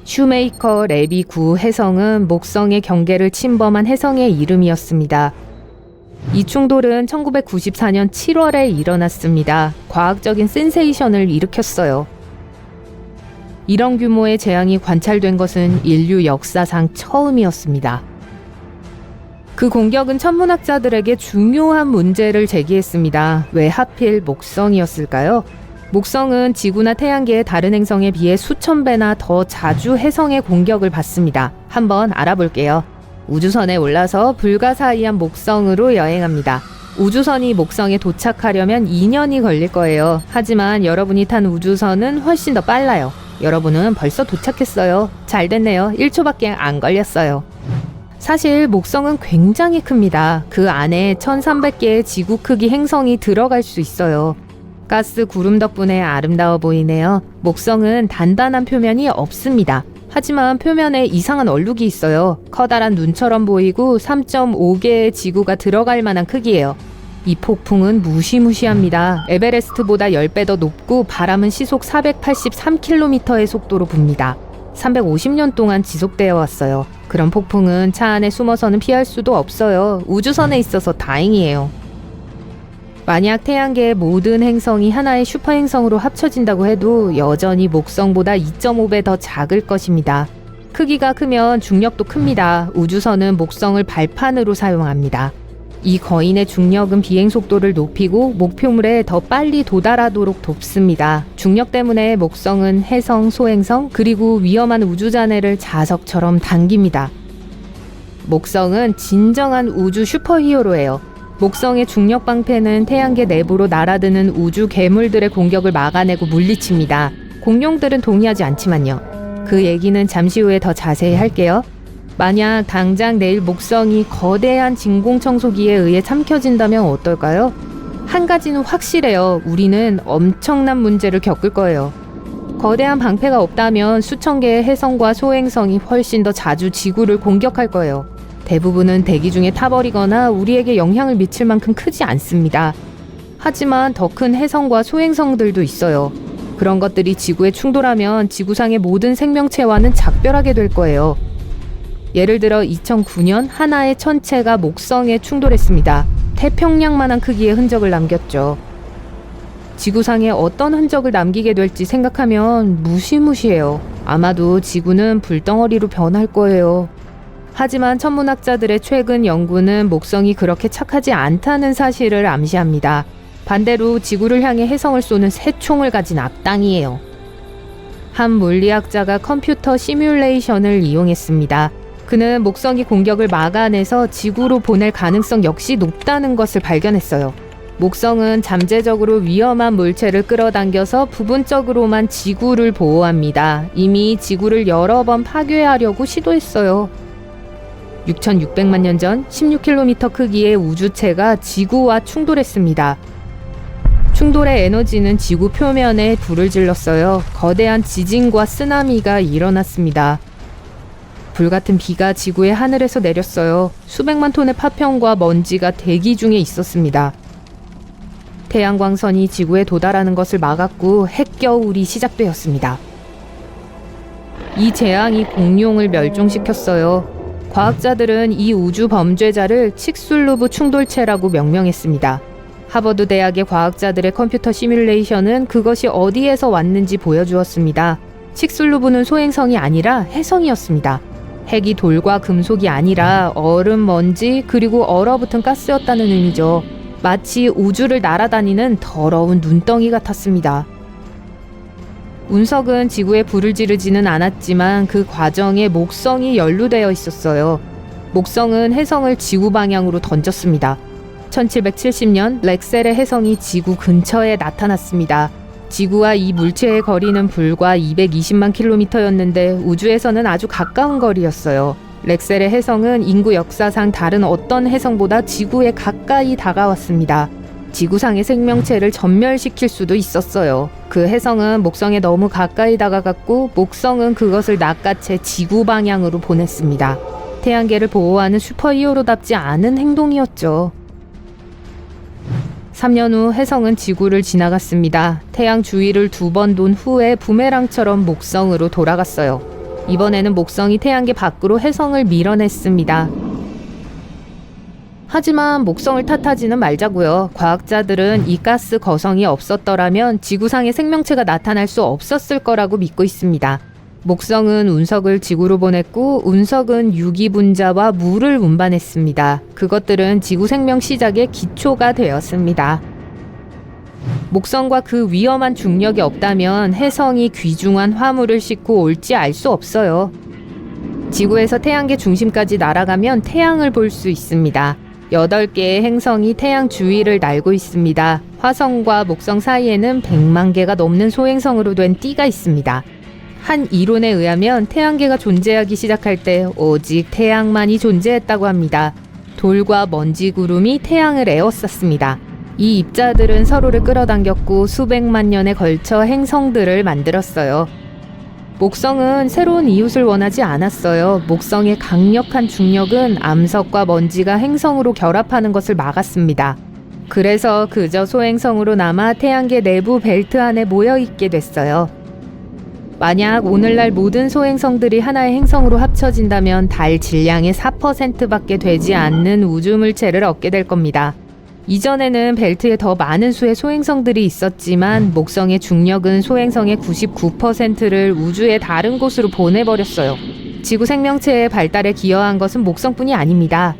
슈메이커 레비 9 해성은 목성의 경계를 침범한 해성의 이름이었습니다. 이 충돌은 1994년 7월에 일어났습니다. 과학적인 센세이션을 일으켰어요. 이런 규모의 재앙이 관찰된 것은 인류 역사상 처음이었습니다. 그 공격은 천문학자들에게 중요한 문제를 제기했습니다. 왜 하필 목성이었을까요? 목성은 지구나 태양계의 다른 행성에 비해 수천 배나 더 자주 해성의 공격을 받습니다. 한번 알아볼게요. 우주선에 올라서 불가사의한 목성으로 여행합니다. 우주선이 목성에 도착하려면 2년이 걸릴 거예요. 하지만 여러분이 탄 우주선은 훨씬 더 빨라요. 여러분은 벌써 도착했어요. 잘 됐네요. 1초밖에 안 걸렸어요. 사실 목성은 굉장히 큽니다. 그 안에 1300개의 지구 크기 행성이 들어갈 수 있어요. 가스 구름 덕분에 아름다워 보이네요. 목성은 단단한 표면이 없습니다. 하지만 표면에 이상한 얼룩이 있어요. 커다란 눈처럼 보이고 3.5개의 지구가 들어갈 만한 크기예요. 이 폭풍은 무시무시합니다. 에베레스트보다 10배 더 높고 바람은 시속 483km의 속도로 붑니다. 350년 동안 지속되어 왔어요. 그런 폭풍은 차 안에 숨어서는 피할 수도 없어요. 우주선에 있어서 다행이에요. 만약 태양계의 모든 행성이 하나의 슈퍼행성으로 합쳐진다고 해도 여전히 목성보다 2.5배 더 작을 것입니다. 크기가 크면 중력도 큽니다. 우주선은 목성을 발판으로 사용합니다. 이 거인의 중력은 비행 속도를 높이고 목표물에 더 빨리 도달하도록 돕습니다. 중력 때문에 목성은 해성, 소행성, 그리고 위험한 우주잔해를 자석처럼 당깁니다. 목성은 진정한 우주 슈퍼히어로예요. 목성의 중력 방패는 태양계 내부로 날아드는 우주 괴물들의 공격을 막아내고 물리칩니다. 공룡들은 동의하지 않지만요. 그 얘기는 잠시 후에 더 자세히 할게요. 만약 당장 내일 목성이 거대한 진공청소기에 의해 삼켜진다면 어떨까요? 한 가지는 확실해요. 우리는 엄청난 문제를 겪을 거예요. 거대한 방패가 없다면 수천 개의 해성과 소행성이 훨씬 더 자주 지구를 공격할 거예요. 대부분은 대기 중에 타버리거나 우리에게 영향을 미칠 만큼 크지 않습니다. 하지만 더 큰 해성과 소행성들도 있어요. 그런 것들이 지구에 충돌하면 지구상의 모든 생명체와는 작별하게 될 거예요. 예를 들어 2009년 하나의 천체가 목성에 충돌했습니다. 태평양만한 크기의 흔적을 남겼죠. 지구상에 어떤 흔적을 남기게 될지 생각하면 무시무시해요. 아마도 지구는 불덩어리로 변할 거예요. 하지만 천문학자들의 최근 연구는 목성이 그렇게 착하지 않다는 사실을 암시합니다. 반대로 지구를 향해 해성을 쏘는 새 총을 가진 악당이에요. 한 물리학자가 컴퓨터 시뮬레이션을 이용했습니다. 그는 목성이 공격을 막아내서 지구로 보낼 가능성 역시 높다는 것을 발견했어요. 목성은 잠재적으로 위험한 물체를 끌어당겨서 부분적으로만 지구를 보호합니다. 이미 지구를 여러 번 파괴하려고 시도했어요. 6,600만 년 전 16km 크기의 우주체가 지구와 충돌했습니다. 충돌의 에너지는 지구 표면에 불을 질렀어요. 거대한 지진과 쓰나미가 일어났습니다. 불같은 비가 지구의 하늘에서 내렸어요. 수백만 톤의 파편과 먼지가 대기 중에 있었습니다. 태양광선이 지구에 도달하는 것을 막았고 핵겨울이 시작되었습니다. 이 재앙이 공룡을 멸종시켰어요. 과학자들은 이 우주 범죄자를 칙술루브 충돌체라고 명명했습니다. 하버드 대학의 과학자들의 컴퓨터 시뮬레이션은 그것이 어디에서 왔는지 보여주었습니다. 칙술루브는 소행성이 아니라 해성이었습니다. 핵이 돌과 금속이 아니라 얼음, 먼지, 그리고 얼어붙은 가스였다는 의미죠. 마치 우주를 날아다니는 더러운 눈덩이 같았습니다. 운석은 지구에 불을 지르지는 않았지만 그 과정에 목성이 연루되어 있었어요. 목성은 해성을 지구 방향으로 던졌습니다. 1770년 렉셀의 해성이 지구 근처에 나타났습니다. 지구와 이 물체의 거리는 불과 220만 킬로미터였는데 우주에서는 아주 가까운 거리였어요. 렉셀의 해성은 인구 역사상 다른 어떤 해성보다 지구에 가까이 다가왔습니다. 지구상의 생명체를 전멸시킬 수도 있었어요. 그 해성은 목성에 너무 가까이 다가갔고 목성은 그것을 낚아채 지구 방향으로 보냈습니다. 태양계를 보호하는 슈퍼히어로답지 않은 행동이었죠. 3년 후 해성은 지구를 지나갔습니다. 태양 주위를 2번 돈 후에 부메랑처럼 목성으로 돌아갔어요. 이번에는 목성이 태양계 밖으로 해성을 밀어냈습니다. 하지만 목성을 탓하지는 말자고요. 과학자들은 이 가스 거성이 없었더라면 지구상의 생명체가 나타날 수 없었을 거라고 믿고 있습니다. 목성은 운석을 지구로 보냈고 운석은 유기분자와 물을 운반했습니다. 그것들은 지구 생명 시작의 기초가 되었습니다. 목성과 그 위험한 중력이 없다면 해성이 귀중한 화물을 싣고 올지 알 수 없어요. 지구에서 태양계 중심까지 날아가면 태양을 볼 수 있습니다. 8개의 행성이 태양 주위를 날고 있습니다. 화성과 목성 사이에는 100만 개가 넘는 소행성으로 된 띠가 있습니다. 한 이론에 의하면 태양계가 존재하기 시작할 때 오직 태양만이 존재했다고 합니다. 돌과 먼지 구름이 태양을 에워쌌습니다. 이 입자들은 서로를 끌어당겼고 수백만 년에 걸쳐 행성들을 만들었어요. 목성은 새로운 이웃을 원하지 않았어요. 목성의 강력한 중력은 암석과 먼지가 행성으로 결합하는 것을 막았습니다. 그래서 그저 소행성으로 남아 태양계 내부 벨트 안에 모여있게 됐어요. 만약 오늘날 모든 소행성들이 하나의 행성으로 합쳐진다면 달 질량의 4%밖에 되지 않는 우주물체를 얻게 될 겁니다. 이전에는 벨트에 더 많은 수의 소행성들이 있었지만 목성의 중력은 소행성의 99%를 우주의 다른 곳으로 보내버렸어요. 지구 생명체의 발달에 기여한 것은 목성뿐이 아닙니다.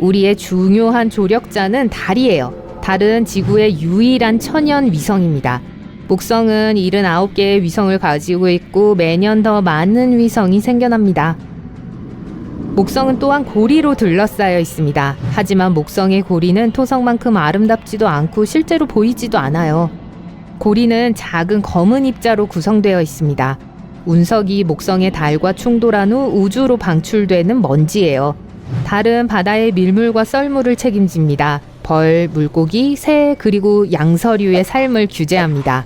우리의 중요한 조력자는 달이에요. 달은 지구의 유일한 천연 위성입니다. 목성은 79개의 위성을 가지고 있고 매년 더 많은 위성이 생겨납니다. 목성은 또한 고리로 둘러싸여 있습니다. 하지만 목성의 고리는 토성만큼 아름답지도 않고 실제로 보이지도 않아요. 고리는 작은 검은 입자로 구성되어 있습니다. 운석이 목성의 달과 충돌한 후 우주로 방출되는 먼지예요. 달은 바다의 밀물과 썰물을 책임집니다. 벌, 물고기, 새, 그리고 양서류의 삶을 규제합니다.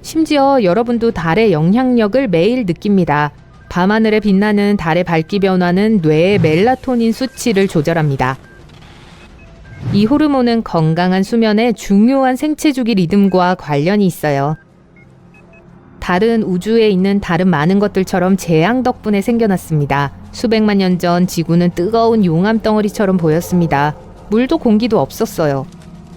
심지어 여러분도 달의 영향력을 매일 느낍니다. 밤하늘에 빛나는 달의 밝기 변화는 뇌의 멜라토닌 수치를 조절합니다. 이 호르몬은 건강한 수면에 중요한 생체주기 리듬과 관련이 있어요. 달은 우주에 있는 다른 많은 것들처럼 재앙 덕분에 생겨났습니다. 수백만 년 전 지구는 뜨거운 용암 덩어리처럼 보였습니다. 물도 공기도 없었어요.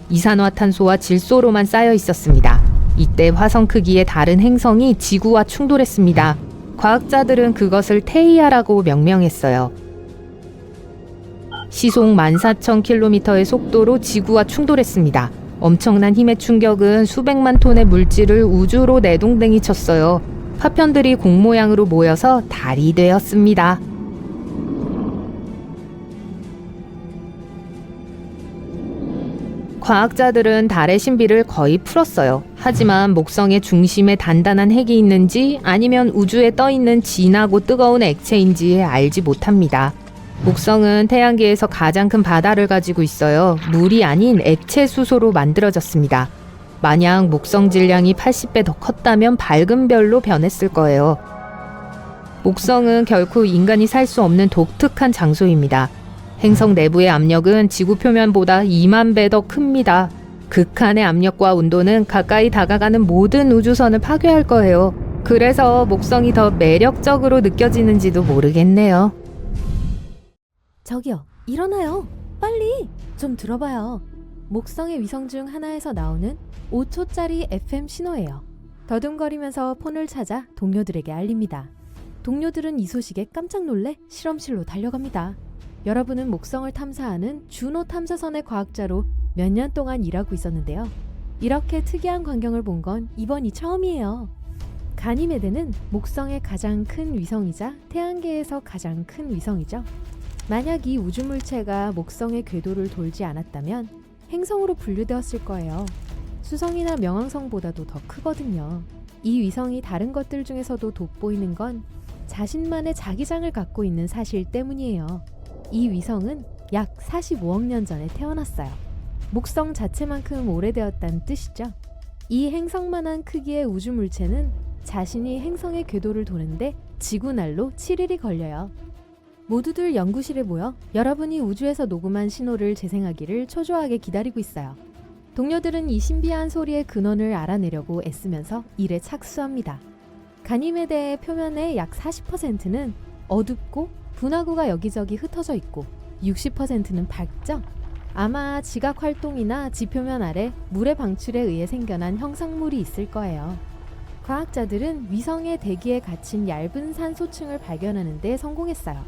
이산화탄소와 질소로만 쌓여 있었습니다. 이때 화성 크기의 다른 행성이 지구와 충돌했습니다. 과학자들은 그것을 테이아라고 명명했어요. 시속 14,000km의 속도로 지구와 충돌했습니다. 엄청난 힘의 충격은 수백만 톤의 물질을 우주로 내동댕이 쳤어요. 파편들이 공 모양으로 모여서 달이 되었습니다. 과학자들은 달의 신비를 거의 풀었어요. 하지만 목성의 중심에 단단한 핵이 있는지 아니면 우주에 떠있는 진하고 뜨거운 액체인지 알지 못합니다. 목성은 태양계에서 가장 큰 바다를 가지고 있어요. 물이 아닌 액체 수소로 만들어졌습니다. 만약 목성 질량이 80배 더 컸다면 밝은 별로 변했을 거예요. 목성은 결코 인간이 살 수 없는 독특한 장소입니다. 행성 내부의 압력은 지구 표면보다 2만 배 더 큽니다. 극한의 압력과 온도는 가까이 다가가는 모든 우주선을 파괴할 거예요. 그래서 목성이 더 매력적으로 느껴지는지도 모르겠네요. 저기요, 일어나요. 빨리 좀 들어봐요. 목성의 위성 중 하나에서 나오는 5초짜리 FM 신호예요. 더듬거리면서 폰을 찾아 동료들에게 알립니다. 동료들은 이 소식에 깜짝 놀래 실험실로 달려갑니다. 여러분은 목성을 탐사하는 주노 탐사선의 과학자로 몇 년 동안 일하고 있었는데요. 이렇게 특이한 광경을 본 건 이번이 처음이에요. 가니메데는 목성의 가장 큰 위성이자 태양계에서 가장 큰 위성이죠. 만약 이 우주물체가 목성의 궤도를 돌지 않았다면 행성으로 분류되었을 거예요. 수성이나 명왕성보다도 더 크거든요. 이 위성이 다른 것들 중에서도 돋보이는 건 자신만의 자기장을 갖고 있는 사실 때문이에요. 이 위성은 약 45억 년 전에 태어났어요. 목성 자체만큼 오래되었다는 뜻이죠. 이 행성만한 크기의 우주물체는 자신이 행성의 궤도를 도는데 지구날로 7일이 걸려요. 모두들 연구실에 모여 여러분이 우주에서 녹음한 신호를 재생하기를 초조하게 기다리고 있어요. 동료들은 이 신비한 소리의 근원을 알아내려고 애쓰면서 일에 착수합니다. 가니메데의 표면의 약 40%는 어둡고 분화구가 여기저기 흩어져 있고 60%는 밝죠? 아마 지각 활동이나 지표면 아래 물의 방출에 의해 생겨난 형상물이 있을 거예요. 과학자들은 위성의 대기에 갇힌 얇은 산소층을 발견하는 데 성공했어요.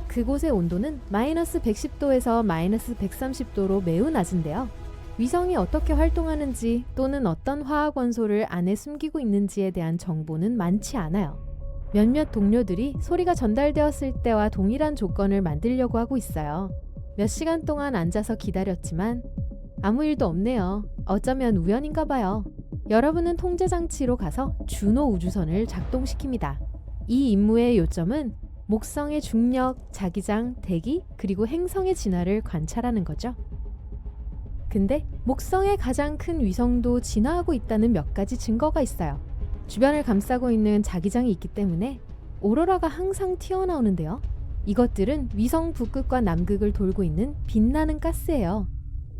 그곳의 온도는 마이너스 110도에서 마이너스 130도로 매우 낮은데요. 위성이 어떻게 활동하는지 또는 어떤 화학 원소를 안에 숨기고 있는지에 대한 정보는 많지 않아요. 몇몇 동료들이 소리가 전달되었을 때와 동일한 조건을 만들려고 하고 있어요. 몇 시간 동안 앉아서 기다렸지만 아무 일도 없네요. 어쩌면 우연인가 봐요. 여러분은 통제장치로 가서 주노 우주선을 작동시킵니다. 이 임무의 요점은 목성의 중력, 자기장, 대기, 그리고 행성의 진화를 관찰하는 거죠. 근데 목성의 가장 큰 위성도 진화하고 있다는 몇 가지 증거가 있어요. 주변을 감싸고 있는 자기장이 있기 때문에 오로라가 항상 튀어나오는데요. 이것들은 위성 북극과 남극을 돌고 있는 빛나는 가스예요.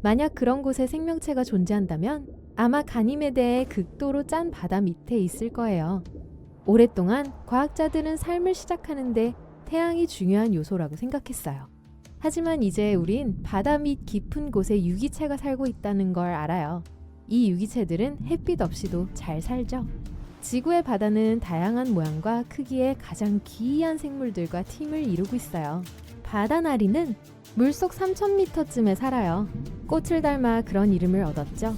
만약 그런 곳에 생명체가 존재한다면 아마 가니메데의 극도로 짠 바다 밑에 있을 거예요. 오랫동안 과학자들은 삶을 시작하는데 태양이 중요한 요소라고 생각했어요. 하지만 이제 우린 바다 밑 깊은 곳에 유기체가 살고 있다는 걸 알아요. 이 유기체들은 햇빛 없이도 잘 살죠. 지구의 바다는 다양한 모양과 크기의 가장 기이한 생물들과 팀을 이루고 있어요. 바다나리는 물속 3000m쯤에 살아요. 꽃을 닮아 그런 이름을 얻었죠.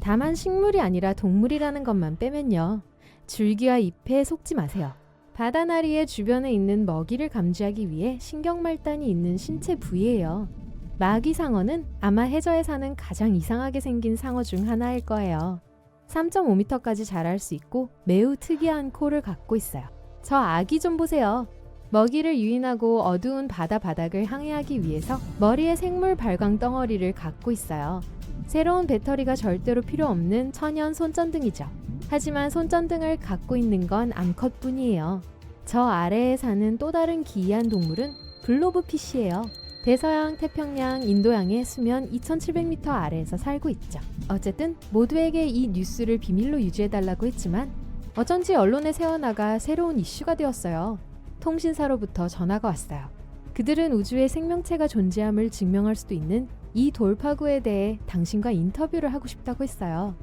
다만 식물이 아니라 동물이라는 것만 빼면요. 줄기와 잎에 속지 마세요. 바다나리의 주변에 있는 먹이를 감지하기 위해 신경말단이 있는 신체 부위예요. 마귀상어는 아마 해저에 사는 가장 이상하게 생긴 상어 중 하나일 거예요. 3.5m까지 자랄 수 있고 매우 특이한 코를 갖고 있어요. 저 아기 좀 보세요. 먹이를 유인하고 어두운 바다 바닥을 항해하기 위해서 머리에 생물 발광 덩어리를 갖고 있어요. 새로운 배터리가 절대로 필요 없는 천연 손전등이죠. 하지만 손전등을 갖고 있는 건 암컷뿐이에요. 저 아래에 사는 또 다른 기이한 동물은 블로브피쉬예요. 대서양, 태평양, 인도양의 수면 2700m 아래에서 살고 있죠. 어쨌든 모두에게 이 뉴스를 비밀로 유지해달라고 했지만 어쩐지 언론에 새어나가 새로운 이슈가 되었어요. 통신사로부터 전화가 왔어요. 그들은 우주에 생명체가 존재함을 증명할 수도 있는 이 돌파구에 대해 당신과 인터뷰를 하고 싶다고 했어요.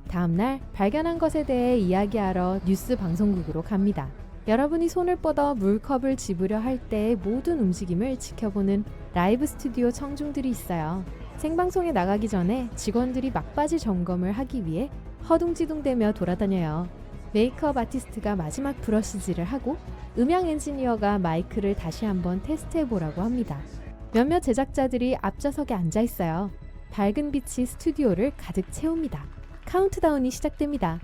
다음날 발견한 것에 대해 이야기하러 뉴스 방송국으로 갑니다. 여러분이 손을 뻗어 물컵을 집으려 할 때의 모든 움직임을 지켜보는 라이브 스튜디오 청중들이 있어요. 생방송에 나가기 전에 직원들이 막바지 점검을 하기 위해 허둥지둥대며 돌아다녀요. 메이크업 아티스트가 마지막 브러쉬질을 하고 음향 엔지니어가 마이크를 다시 한번 테스트해보라고 합니다. 몇몇 제작자들이 앞좌석에 앉아 있어요. 밝은 빛이 스튜디오를 가득 채웁니다. 카운트다운이 시작됩니다.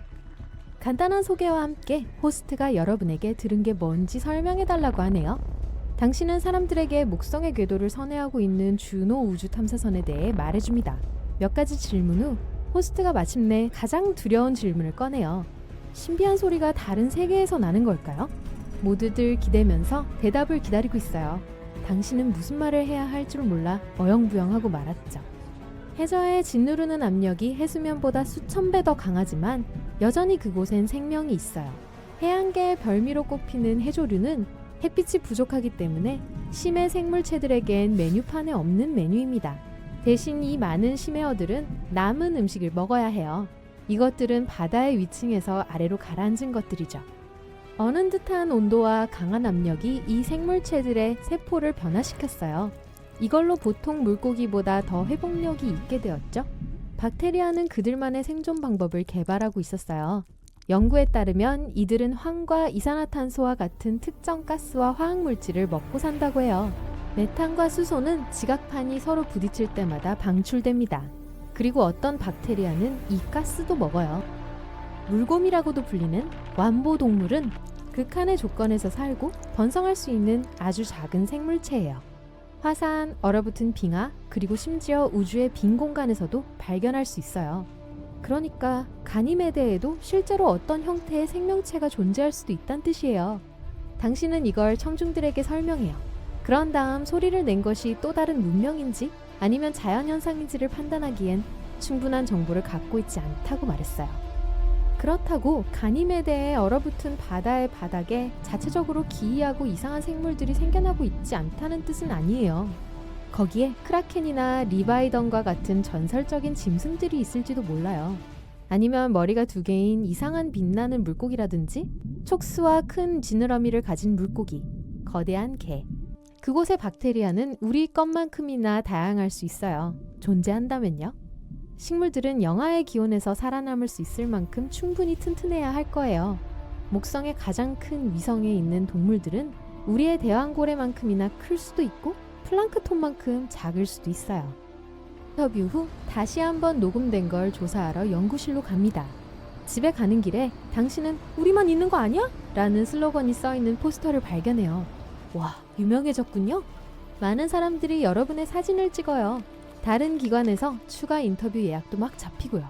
간단한 소개와 함께 호스트가 여러분에게 들은 게 뭔지 설명해달라고 하네요. 당신은 사람들에게 목성의 궤도를 선회하고 있는 주노 우주 탐사선에 대해 말해줍니다. 몇 가지 질문 후 호스트가 마침내 가장 두려운 질문을 꺼내요. 신비한 소리가 다른 세계에서 나는 걸까요? 모두들 기대면서 대답을 기다리고 있어요. 당신은 무슨 말을 해야 할 줄 몰라 어영부영하고 말았죠. 해저에 짓누르는 압력이 해수면보다 수천 배 더 강하지만 여전히 그곳엔 생명이 있어요. 해양계의 별미로 꼽히는 해조류는 햇빛이 부족하기 때문에 심해 생물체들에겐 메뉴판에 없는 메뉴입니다. 대신 이 많은 심해어들은 남은 음식을 먹어야 해요. 이것들은 바다의 위층에서 아래로 가라앉은 것들이죠. 어는 듯한 온도와 강한 압력이 이 생물체들의 세포를 변화시켰어요. 이걸로 보통 물고기보다 더 회복력이 있게 되었죠. 박테리아는 그들만의 생존 방법을 개발하고 있었어요. 연구에 따르면 이들은 황과 이산화탄소와 같은 특정 가스와 화학물질을 먹고 산다고 해요. 메탄과 수소는 지각판이 서로 부딪힐 때마다 방출됩니다. 그리고 어떤 박테리아는 이 가스도 먹어요. 물곰이라고도 불리는 완보동물은 극한의 조건에서 살고 번성할 수 있는 아주 작은 생물체예요. 화산, 얼어붙은 빙하, 그리고 심지어 우주의 빈 공간에서도 발견할 수 있어요. 그러니까 가니메데에도 실제로 어떤 형태의 생명체가 존재할 수도 있다는 뜻이에요. 당신은 이걸 청중들에게 설명해요. 그런 다음 소리를 낸 것이 또 다른 문명인지 아니면 자연현상인지를 판단하기엔 충분한 정보를 갖고 있지 않다고 말했어요. 그렇다고 가니메데의 얼어붙은 바다의 바닥에 자체적으로 기이하고 이상한 생물들이 생겨나고 있지 않다는 뜻은 아니에요. 거기에 크라켄이나 리바이던과 같은 전설적인 짐승들이 있을지도 몰라요. 아니면 머리가 2개인 이상한 빛나는 물고기라든지 촉수와 큰 지느러미를 가진 물고기, 거대한 개. 그곳의 박테리아는 우리 것만큼이나 다양할 수 있어요. 존재한다면요. 식물들은 영하의 기온에서 살아남을 수 있을 만큼 충분히 튼튼해야 할 거예요. 목성의 가장 큰 위성에 있는 동물들은 우리의 대왕고래만큼이나 클 수도 있고 플랑크톤만큼 작을 수도 있어요. 인터뷰 후 다시 한번 녹음된 걸 조사하러 연구실로 갑니다. 집에 가는 길에 당신은 우리만 있는 거 아니야? 라는 슬로건이 써있는 포스터를 발견해요. 와, 유명해졌군요. 많은 사람들이 여러분의 사진을 찍어요. 다른 기관에서 추가 인터뷰 예약도 막 잡히고요.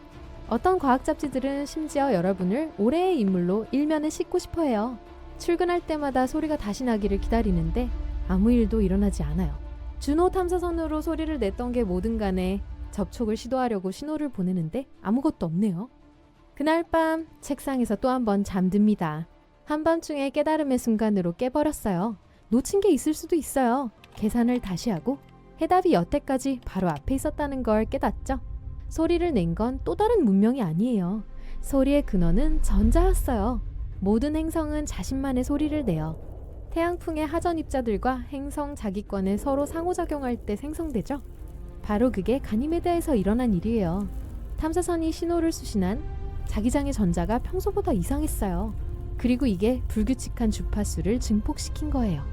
어떤 과학 잡지들은 심지어 여러분을 올해의 인물로 일면에 싣고 싶어 해요. 출근할 때마다 소리가 다시 나기를 기다리는데 아무 일도 일어나지 않아요. 주노 탐사선으로 소리를 냈던 게 뭐든 간에 접촉을 시도하려고 신호를 보내는데 아무것도 없네요. 그날 밤 책상에서 또 한 번 잠듭니다. 한밤중에 깨달음의 순간으로 깨버렸어요. 놓친 게 있을 수도 있어요. 계산을 다시 하고 해답이 여태까지 바로 앞에 있었다는 걸 깨닫죠. 소리를 낸 건 또 다른 문명이 아니에요. 소리의 근원은 전자였어요. 모든 행성은 자신만의 소리를 내요. 태양풍의 하전입자들과 행성 자기권에 서로 상호작용할 때 생성되죠. 바로 그게 가니메데에서 일어난 일이에요. 탐사선이 신호를 수신한 자기장의 전자가 평소보다 이상했어요. 그리고 이게 불규칙한 주파수를 증폭시킨 거예요.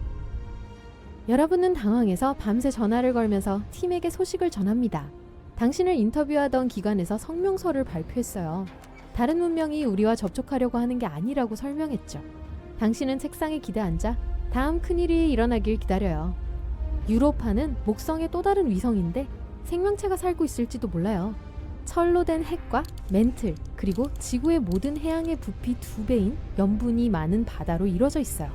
여러분은 당황해서 밤새 전화를 걸면서 팀에게 소식을 전합니다. 당신을 인터뷰하던 기관에서 성명서를 발표했어요. 다른 문명이 우리와 접촉하려고 하는 게 아니라고 설명했죠. 당신은 책상에 기대앉아 다음 큰일이 일어나길 기다려요. 유로파는 목성의 또 다른 위성인데 생명체가 살고 있을지도 몰라요. 철로 된 핵과 멘틀, 그리고 지구의 모든 해양의 부피 2배인 염분이 많은 바다로 이루어져 있어요.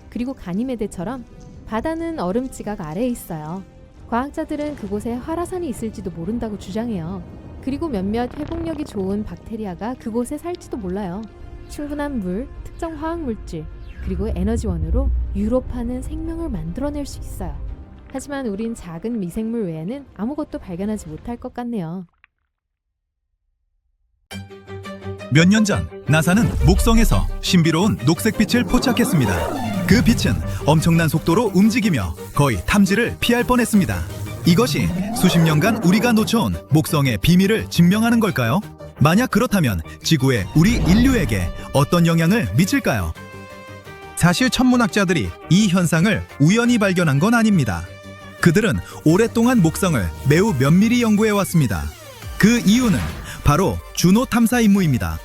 그리고 가니메데처럼 바다는 얼음지각 아래에 있어요. 과학자들은 그곳에 활화산이 있을지도 모른다고 주장해요. 그리고 몇몇 회복력이 좋은 박테리아가 그곳에 살지도 몰라요. 충분한 물, 특정 화학물질, 그리고 에너지원으로 유로파는 생명을 만들어낼 수 있어요. 하지만 우린 작은 미생물 외에는 아무것도 발견하지 못할 것 같네요. 몇 년 전 나사는 목성에서 신비로운 녹색빛을 포착했습니다. 그 빛은 엄청난 속도로 움직이며 거의 탐지를 피할 뻔했습니다. 이것이 수십 년간 우리가 놓쳐온 목성의 비밀을 증명하는 걸까요? 만약 그렇다면 지구의 우리 인류에게 어떤 영향을 미칠까요? 사실 천문학자들이 이 현상을 우연히 발견한 건 아닙니다. 그들은 오랫동안 목성을 매우 면밀히 연구해 왔습니다. 그 이유는 바로 주노 탐사 임무입니다.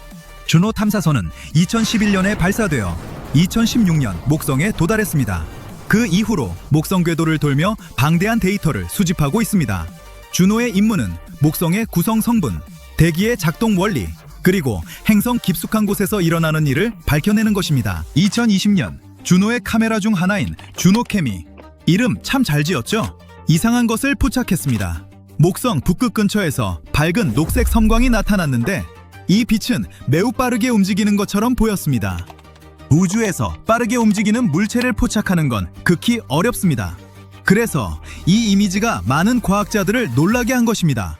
주노 탐사선은 2011년에 발사되어 2016년 목성에 도달했습니다. 그 이후로 목성 궤도를 돌며 방대한 데이터를 수집하고 있습니다. 주노의 임무는 목성의 구성 성분, 대기의 작동 원리, 그리고 행성 깊숙한 곳에서 일어나는 일을 밝혀내는 것입니다. 2020년 주노의 카메라 중 하나인 주노캠이 이름 참 잘 지었죠? 이상한 것을 포착했습니다. 목성 북극 근처에서 밝은 녹색 섬광이 나타났는데 이 빛은 매우 빠르게 움직이는 것처럼 보였습니다. 우주에서 빠르게 움직이는 물체를 포착하는 건 극히 어렵습니다. 그래서 이 이미지가 많은 과학자들을 놀라게 한 것입니다.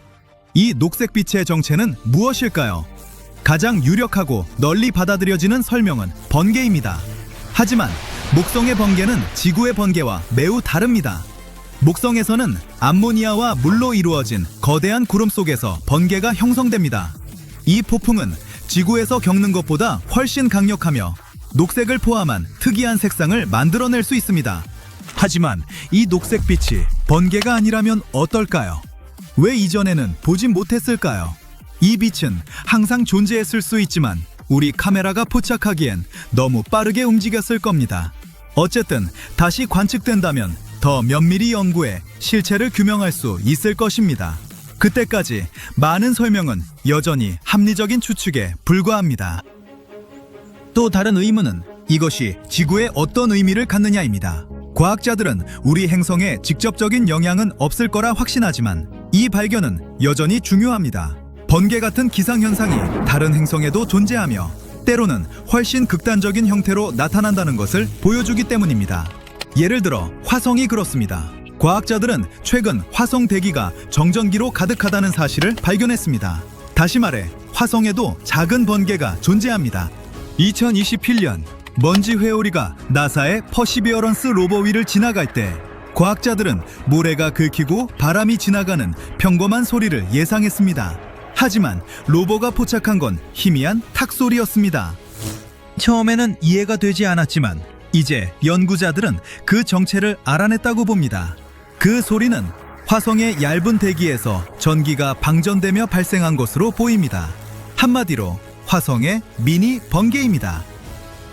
이 녹색빛의 정체는 무엇일까요? 가장 유력하고 널리 받아들여지는 설명은 번개입니다. 하지만 목성의 번개는 지구의 번개와 매우 다릅니다. 목성에서는 암모니아와 물로 이루어진 거대한 구름 속에서 번개가 형성됩니다. 이 폭풍은 지구에서 겪는 것보다 훨씬 강력하며 녹색을 포함한 특이한 색상을 만들어낼 수 있습니다. 하지만 이 녹색빛이 번개가 아니라면 어떨까요? 왜 이전에는 보진 못했을까요? 이 빛은 항상 존재했을 수 있지만 우리 카메라가 포착하기엔 너무 빠르게 움직였을 겁니다. 어쨌든 다시 관측된다면 더 면밀히 연구해 실체를 규명할 수 있을 것입니다. 그때까지 많은 설명은 여전히 합리적인 추측에 불과합니다. 또 다른 의문은 이것이 지구에 어떤 의미를 갖느냐입니다. 과학자들은 우리 행성에 직접적인 영향은 없을 거라 확신하지만 이 발견은 여전히 중요합니다. 번개 같은 기상현상이 다른 행성에도 존재하며 때로는 훨씬 극단적인 형태로 나타난다는 것을 보여주기 때문입니다. 예를 들어 화성이 그렇습니다. 과학자들은 최근 화성 대기가 정전기로 가득하다는 사실을 발견했습니다. 다시 말해 화성에도 작은 번개가 존재합니다. 2021년 먼지 회오리가 나사의 퍼시비어런스 로버 위를 지나갈 때 과학자들은 모래가 긁히고 바람이 지나가는 평범한 소리를 예상했습니다. 하지만 로버가 포착한 건 희미한 탁 소리였습니다. 처음에는 이해가 되지 않았지만 이제 연구자들은 그 정체를 알아냈다고 봅니다. 그 소리는 화성의 얇은 대기에서 전기가 방전되며 발생한 것으로 보입니다. 한마디로 화성의 미니 번개입니다.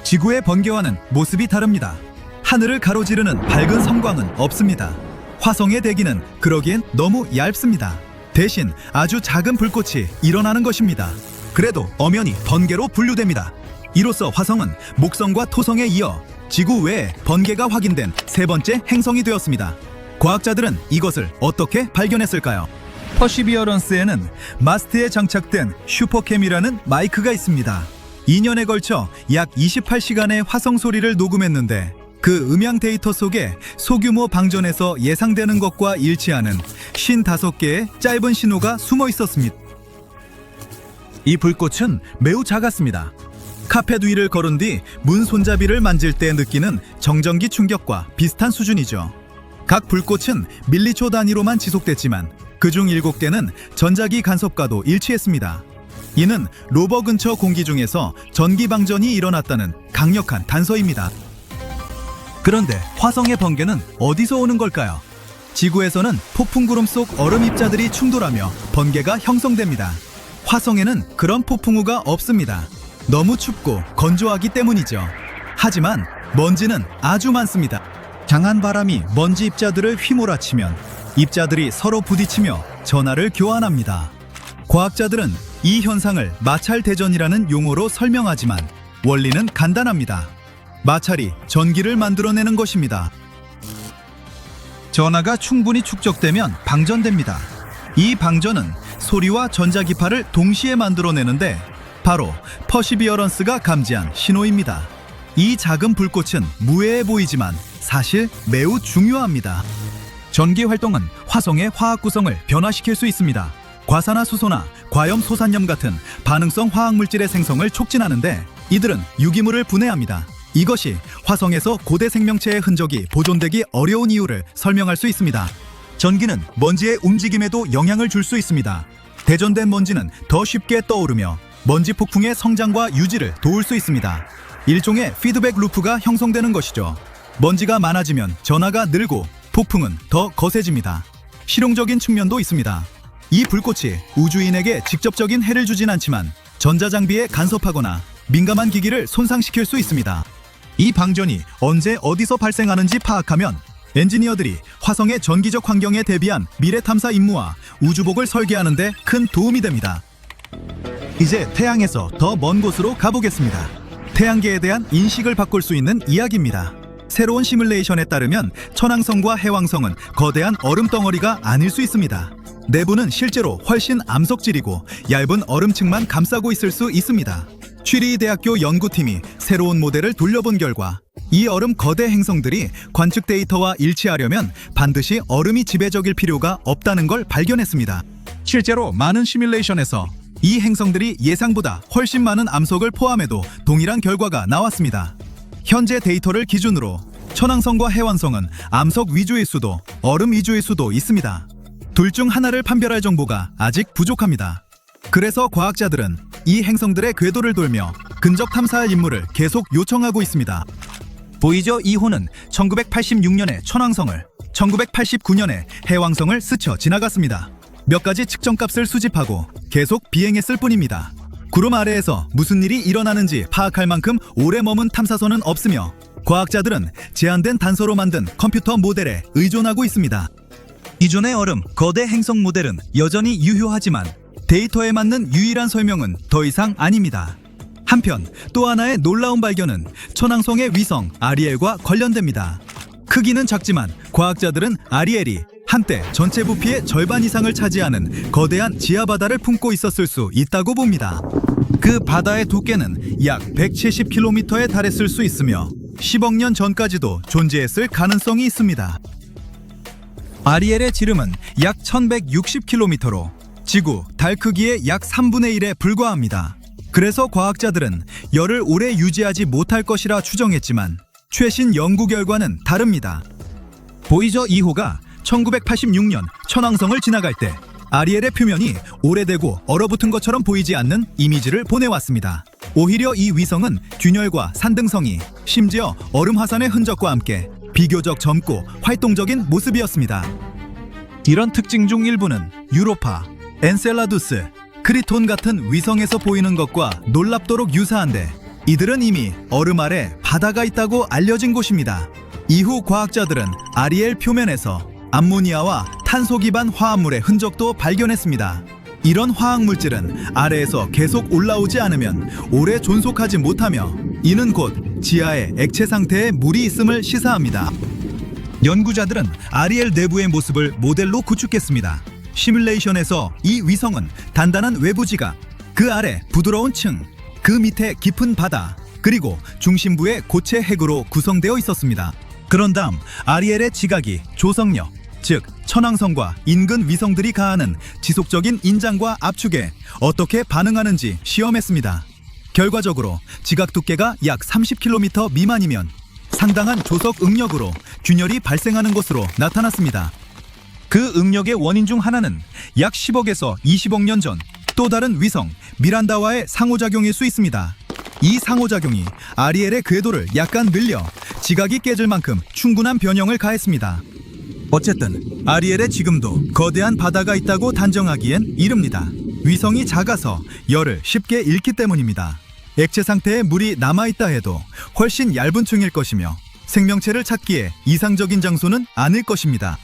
지구의 번개와는 모습이 다릅니다. 하늘을 가로지르는 밝은 성광은 없습니다. 화성의 대기는 그러기엔 너무 얇습니다. 대신 아주 작은 불꽃이 일어나는 것입니다. 그래도 엄연히 번개로 분류됩니다. 이로써 화성은 목성과 토성에 이어 지구 외에 번개가 확인된 세 번째 행성이 되었습니다. 과학자들은 이것을 어떻게 발견했을까요? 퍼시비어런스에는 마스트에 장착된 슈퍼캠이라는 마이크가 있습니다. 2년에 걸쳐 약 28시간의 화성 소리를 녹음했는데 그 음향 데이터 속에 소규모 방전에서 예상되는 것과 일치하는 55개의 짧은 신호가 숨어 있었습니다. 이 불꽃은 매우 작았습니다. 카펫 위를 걸은 뒤 문 손잡이를 만질 때 느끼는 정전기 충격과 비슷한 수준이죠. 각 불꽃은 밀리초 단위로만 지속됐지만 그중 7개는 전자기 간섭과도 일치했습니다. 이는 로버 근처 공기 중에서 전기 방전이 일어났다는 강력한 단서입니다. 그런데 화성의 번개는 어디서 오는 걸까요? 지구에서는 폭풍구름 속 얼음 입자들이 충돌하며 번개가 형성됩니다. 화성에는 그런 폭풍우가 없습니다. 너무 춥고 건조하기 때문이죠. 하지만 먼지는 아주 많습니다. 강한 바람이 먼지 입자들을 휘몰아치면 입자들이 서로 부딪히며 전하를 교환합니다. 과학자들은 이 현상을 마찰 대전이라는 용어로 설명하지만 원리는 간단합니다. 마찰이 전기를 만들어내는 것입니다. 전하가 충분히 축적되면 방전됩니다. 이 방전은 소리와 전자기파를 동시에 만들어내는데 바로 퍼시비어런스가 감지한 신호입니다. 이 작은 불꽃은 무해해 보이지만 사실 매우 중요합니다. 전기 활동은 화성의 화학 구성을 변화시킬 수 있습니다. 과산화수소나 과염소산염 같은 반응성 화학물질의 생성을 촉진하는데 이들은 유기물을 분해합니다. 이것이 화성에서 고대 생명체의 흔적이 보존되기 어려운 이유를 설명할 수 있습니다. 전기는 먼지의 움직임에도 영향을 줄 수 있습니다. 대전된 먼지는 더 쉽게 떠오르며 먼지 폭풍의 성장과 유지를 도울 수 있습니다. 일종의 피드백 루프가 형성되는 것이죠. 먼지가 많아지면 전하가 늘고 폭풍은 더 거세집니다. 실용적인 측면도 있습니다. 이 불꽃이 우주인에게 직접적인 해를 주진 않지만 전자장비에 간섭하거나 민감한 기기를 손상시킬 수 있습니다. 이 방전이 언제 어디서 발생하는지 파악하면 엔지니어들이 화성의 전기적 환경에 대비한 미래 탐사 임무와 우주복을 설계하는 데 큰 도움이 됩니다. 이제 태양에서 더 먼 곳으로 가보겠습니다. 태양계에 대한 인식을 바꿀 수 있는 이야기입니다. 새로운 시뮬레이션에 따르면 천왕성과 해왕성은 거대한 얼음 덩어리가 아닐 수 있습니다. 내부는 실제로 훨씬 암석질이고 얇은 얼음층만 감싸고 있을 수 있습니다. 취리 대학교 연구팀이 새로운 모델을 돌려본 결과 이 얼음 거대 행성들이 관측 데이터와 일치하려면 반드시 얼음이 지배적일 필요가 없다는 걸 발견했습니다. 실제로 많은 시뮬레이션에서 이 행성들이 예상보다 훨씬 많은 암석을 포함해도 동일한 결과가 나왔습니다. 현재 데이터를 기준으로 천왕성과 해왕성은 암석 위주일 수도 얼음 위주일 수도 있습니다. 둘 중 하나를 판별할 정보가 아직 부족합니다. 그래서 과학자들은 이 행성들의 궤도를 돌며 근접 탐사할 임무를 계속 요청하고 있습니다. 보이저 2호는 1986년에 천왕성을, 1989년에 해왕성을 스쳐 지나갔습니다. 몇 가지 측정값을 수집하고 계속 비행했을 뿐입니다. 구름 아래에서 무슨 일이 일어나는지 파악할 만큼 오래 머문 탐사선은 없으며 과학자들은 제한된 단서로 만든 컴퓨터 모델에 의존하고 있습니다. 이전의 얼음 거대 행성 모델은 여전히 유효하지만 데이터에 맞는 유일한 설명은 더 이상 아닙니다. 한편 또 하나의 놀라운 발견은 천왕성의 위성 아리엘과 관련됩니다. 크기는 작지만 과학자들은 아리엘이 한때 전체 부피의 절반 이상을 차지하는 거대한 지하바다를 품고 있었을 수 있다고 봅니다. 그 바다의 두께는 약 170km에 달했을 수 있으며 10억 년 전까지도 존재했을 가능성이 있습니다. 아리엘의 지름은 약 1160km로 지구, 달 크기의 약 3분의 1에 불과합니다. 그래서 과학자들은 열을 오래 유지하지 못할 것이라 추정했지만 최신 연구 결과는 다릅니다. 보이저 2호가 1986년 천왕성을 지나갈 때 아리엘의 표면이 오래되고 얼어붙은 것처럼 보이지 않는 이미지를 보내왔습니다. 오히려 이 위성은 균열과 산등성이, 심지어 얼음 화산의 흔적과 함께 비교적 젊고 활동적인 모습이었습니다. 이런 특징 중 일부는 유로파, 엔셀라두스, 크리톤 같은 위성에서 보이는 것과 놀랍도록 유사한데 이들은 이미 얼음 아래 바다가 있다고 알려진 곳입니다. 이후 과학자들은 아리엘 표면에서 암모니아와 탄소 기반 화합물의 흔적도 발견했습니다. 이런 화학물질은 아래에서 계속 올라오지 않으면 오래 존속하지 못하며 이는 곧 지하에 액체 상태의 물이 있음을 시사합니다. 연구자들은 아리엘 내부의 모습을 모델로 구축했습니다. 시뮬레이션에서 이 위성은 단단한 외부 지각, 그 아래 부드러운 층, 그 밑에 깊은 바다, 그리고 중심부의 고체 핵으로 구성되어 있었습니다. 그런 다음 아리엘의 지각이 조성력, 즉 천왕성과 인근 위성들이 가하는 지속적인 인장과 압축에 어떻게 반응하는지 시험했습니다. 결과적으로 지각 두께가 약 30km 미만이면 상당한 조석 응력으로 균열이 발생하는 것으로 나타났습니다. 그 응력의 원인 중 하나는 약 10억에서 20억 년 전 또 다른 위성 미란다와의 상호작용일 수 있습니다. 이 상호작용이 아리엘의 궤도를 약간 늘려 지각이 깨질 만큼 충분한 변형을 가했습니다. 어쨌든 아리엘에 지금도 거대한 바다가 있다고 단정하기엔 이릅니다. 위성이 작아서 열을 쉽게 잃기 때문입니다. 액체 상태에 물이 남아있다 해도 훨씬 얇은 층일 것이며 생명체를 찾기에 이상적인 장소는 아닐 것입니다.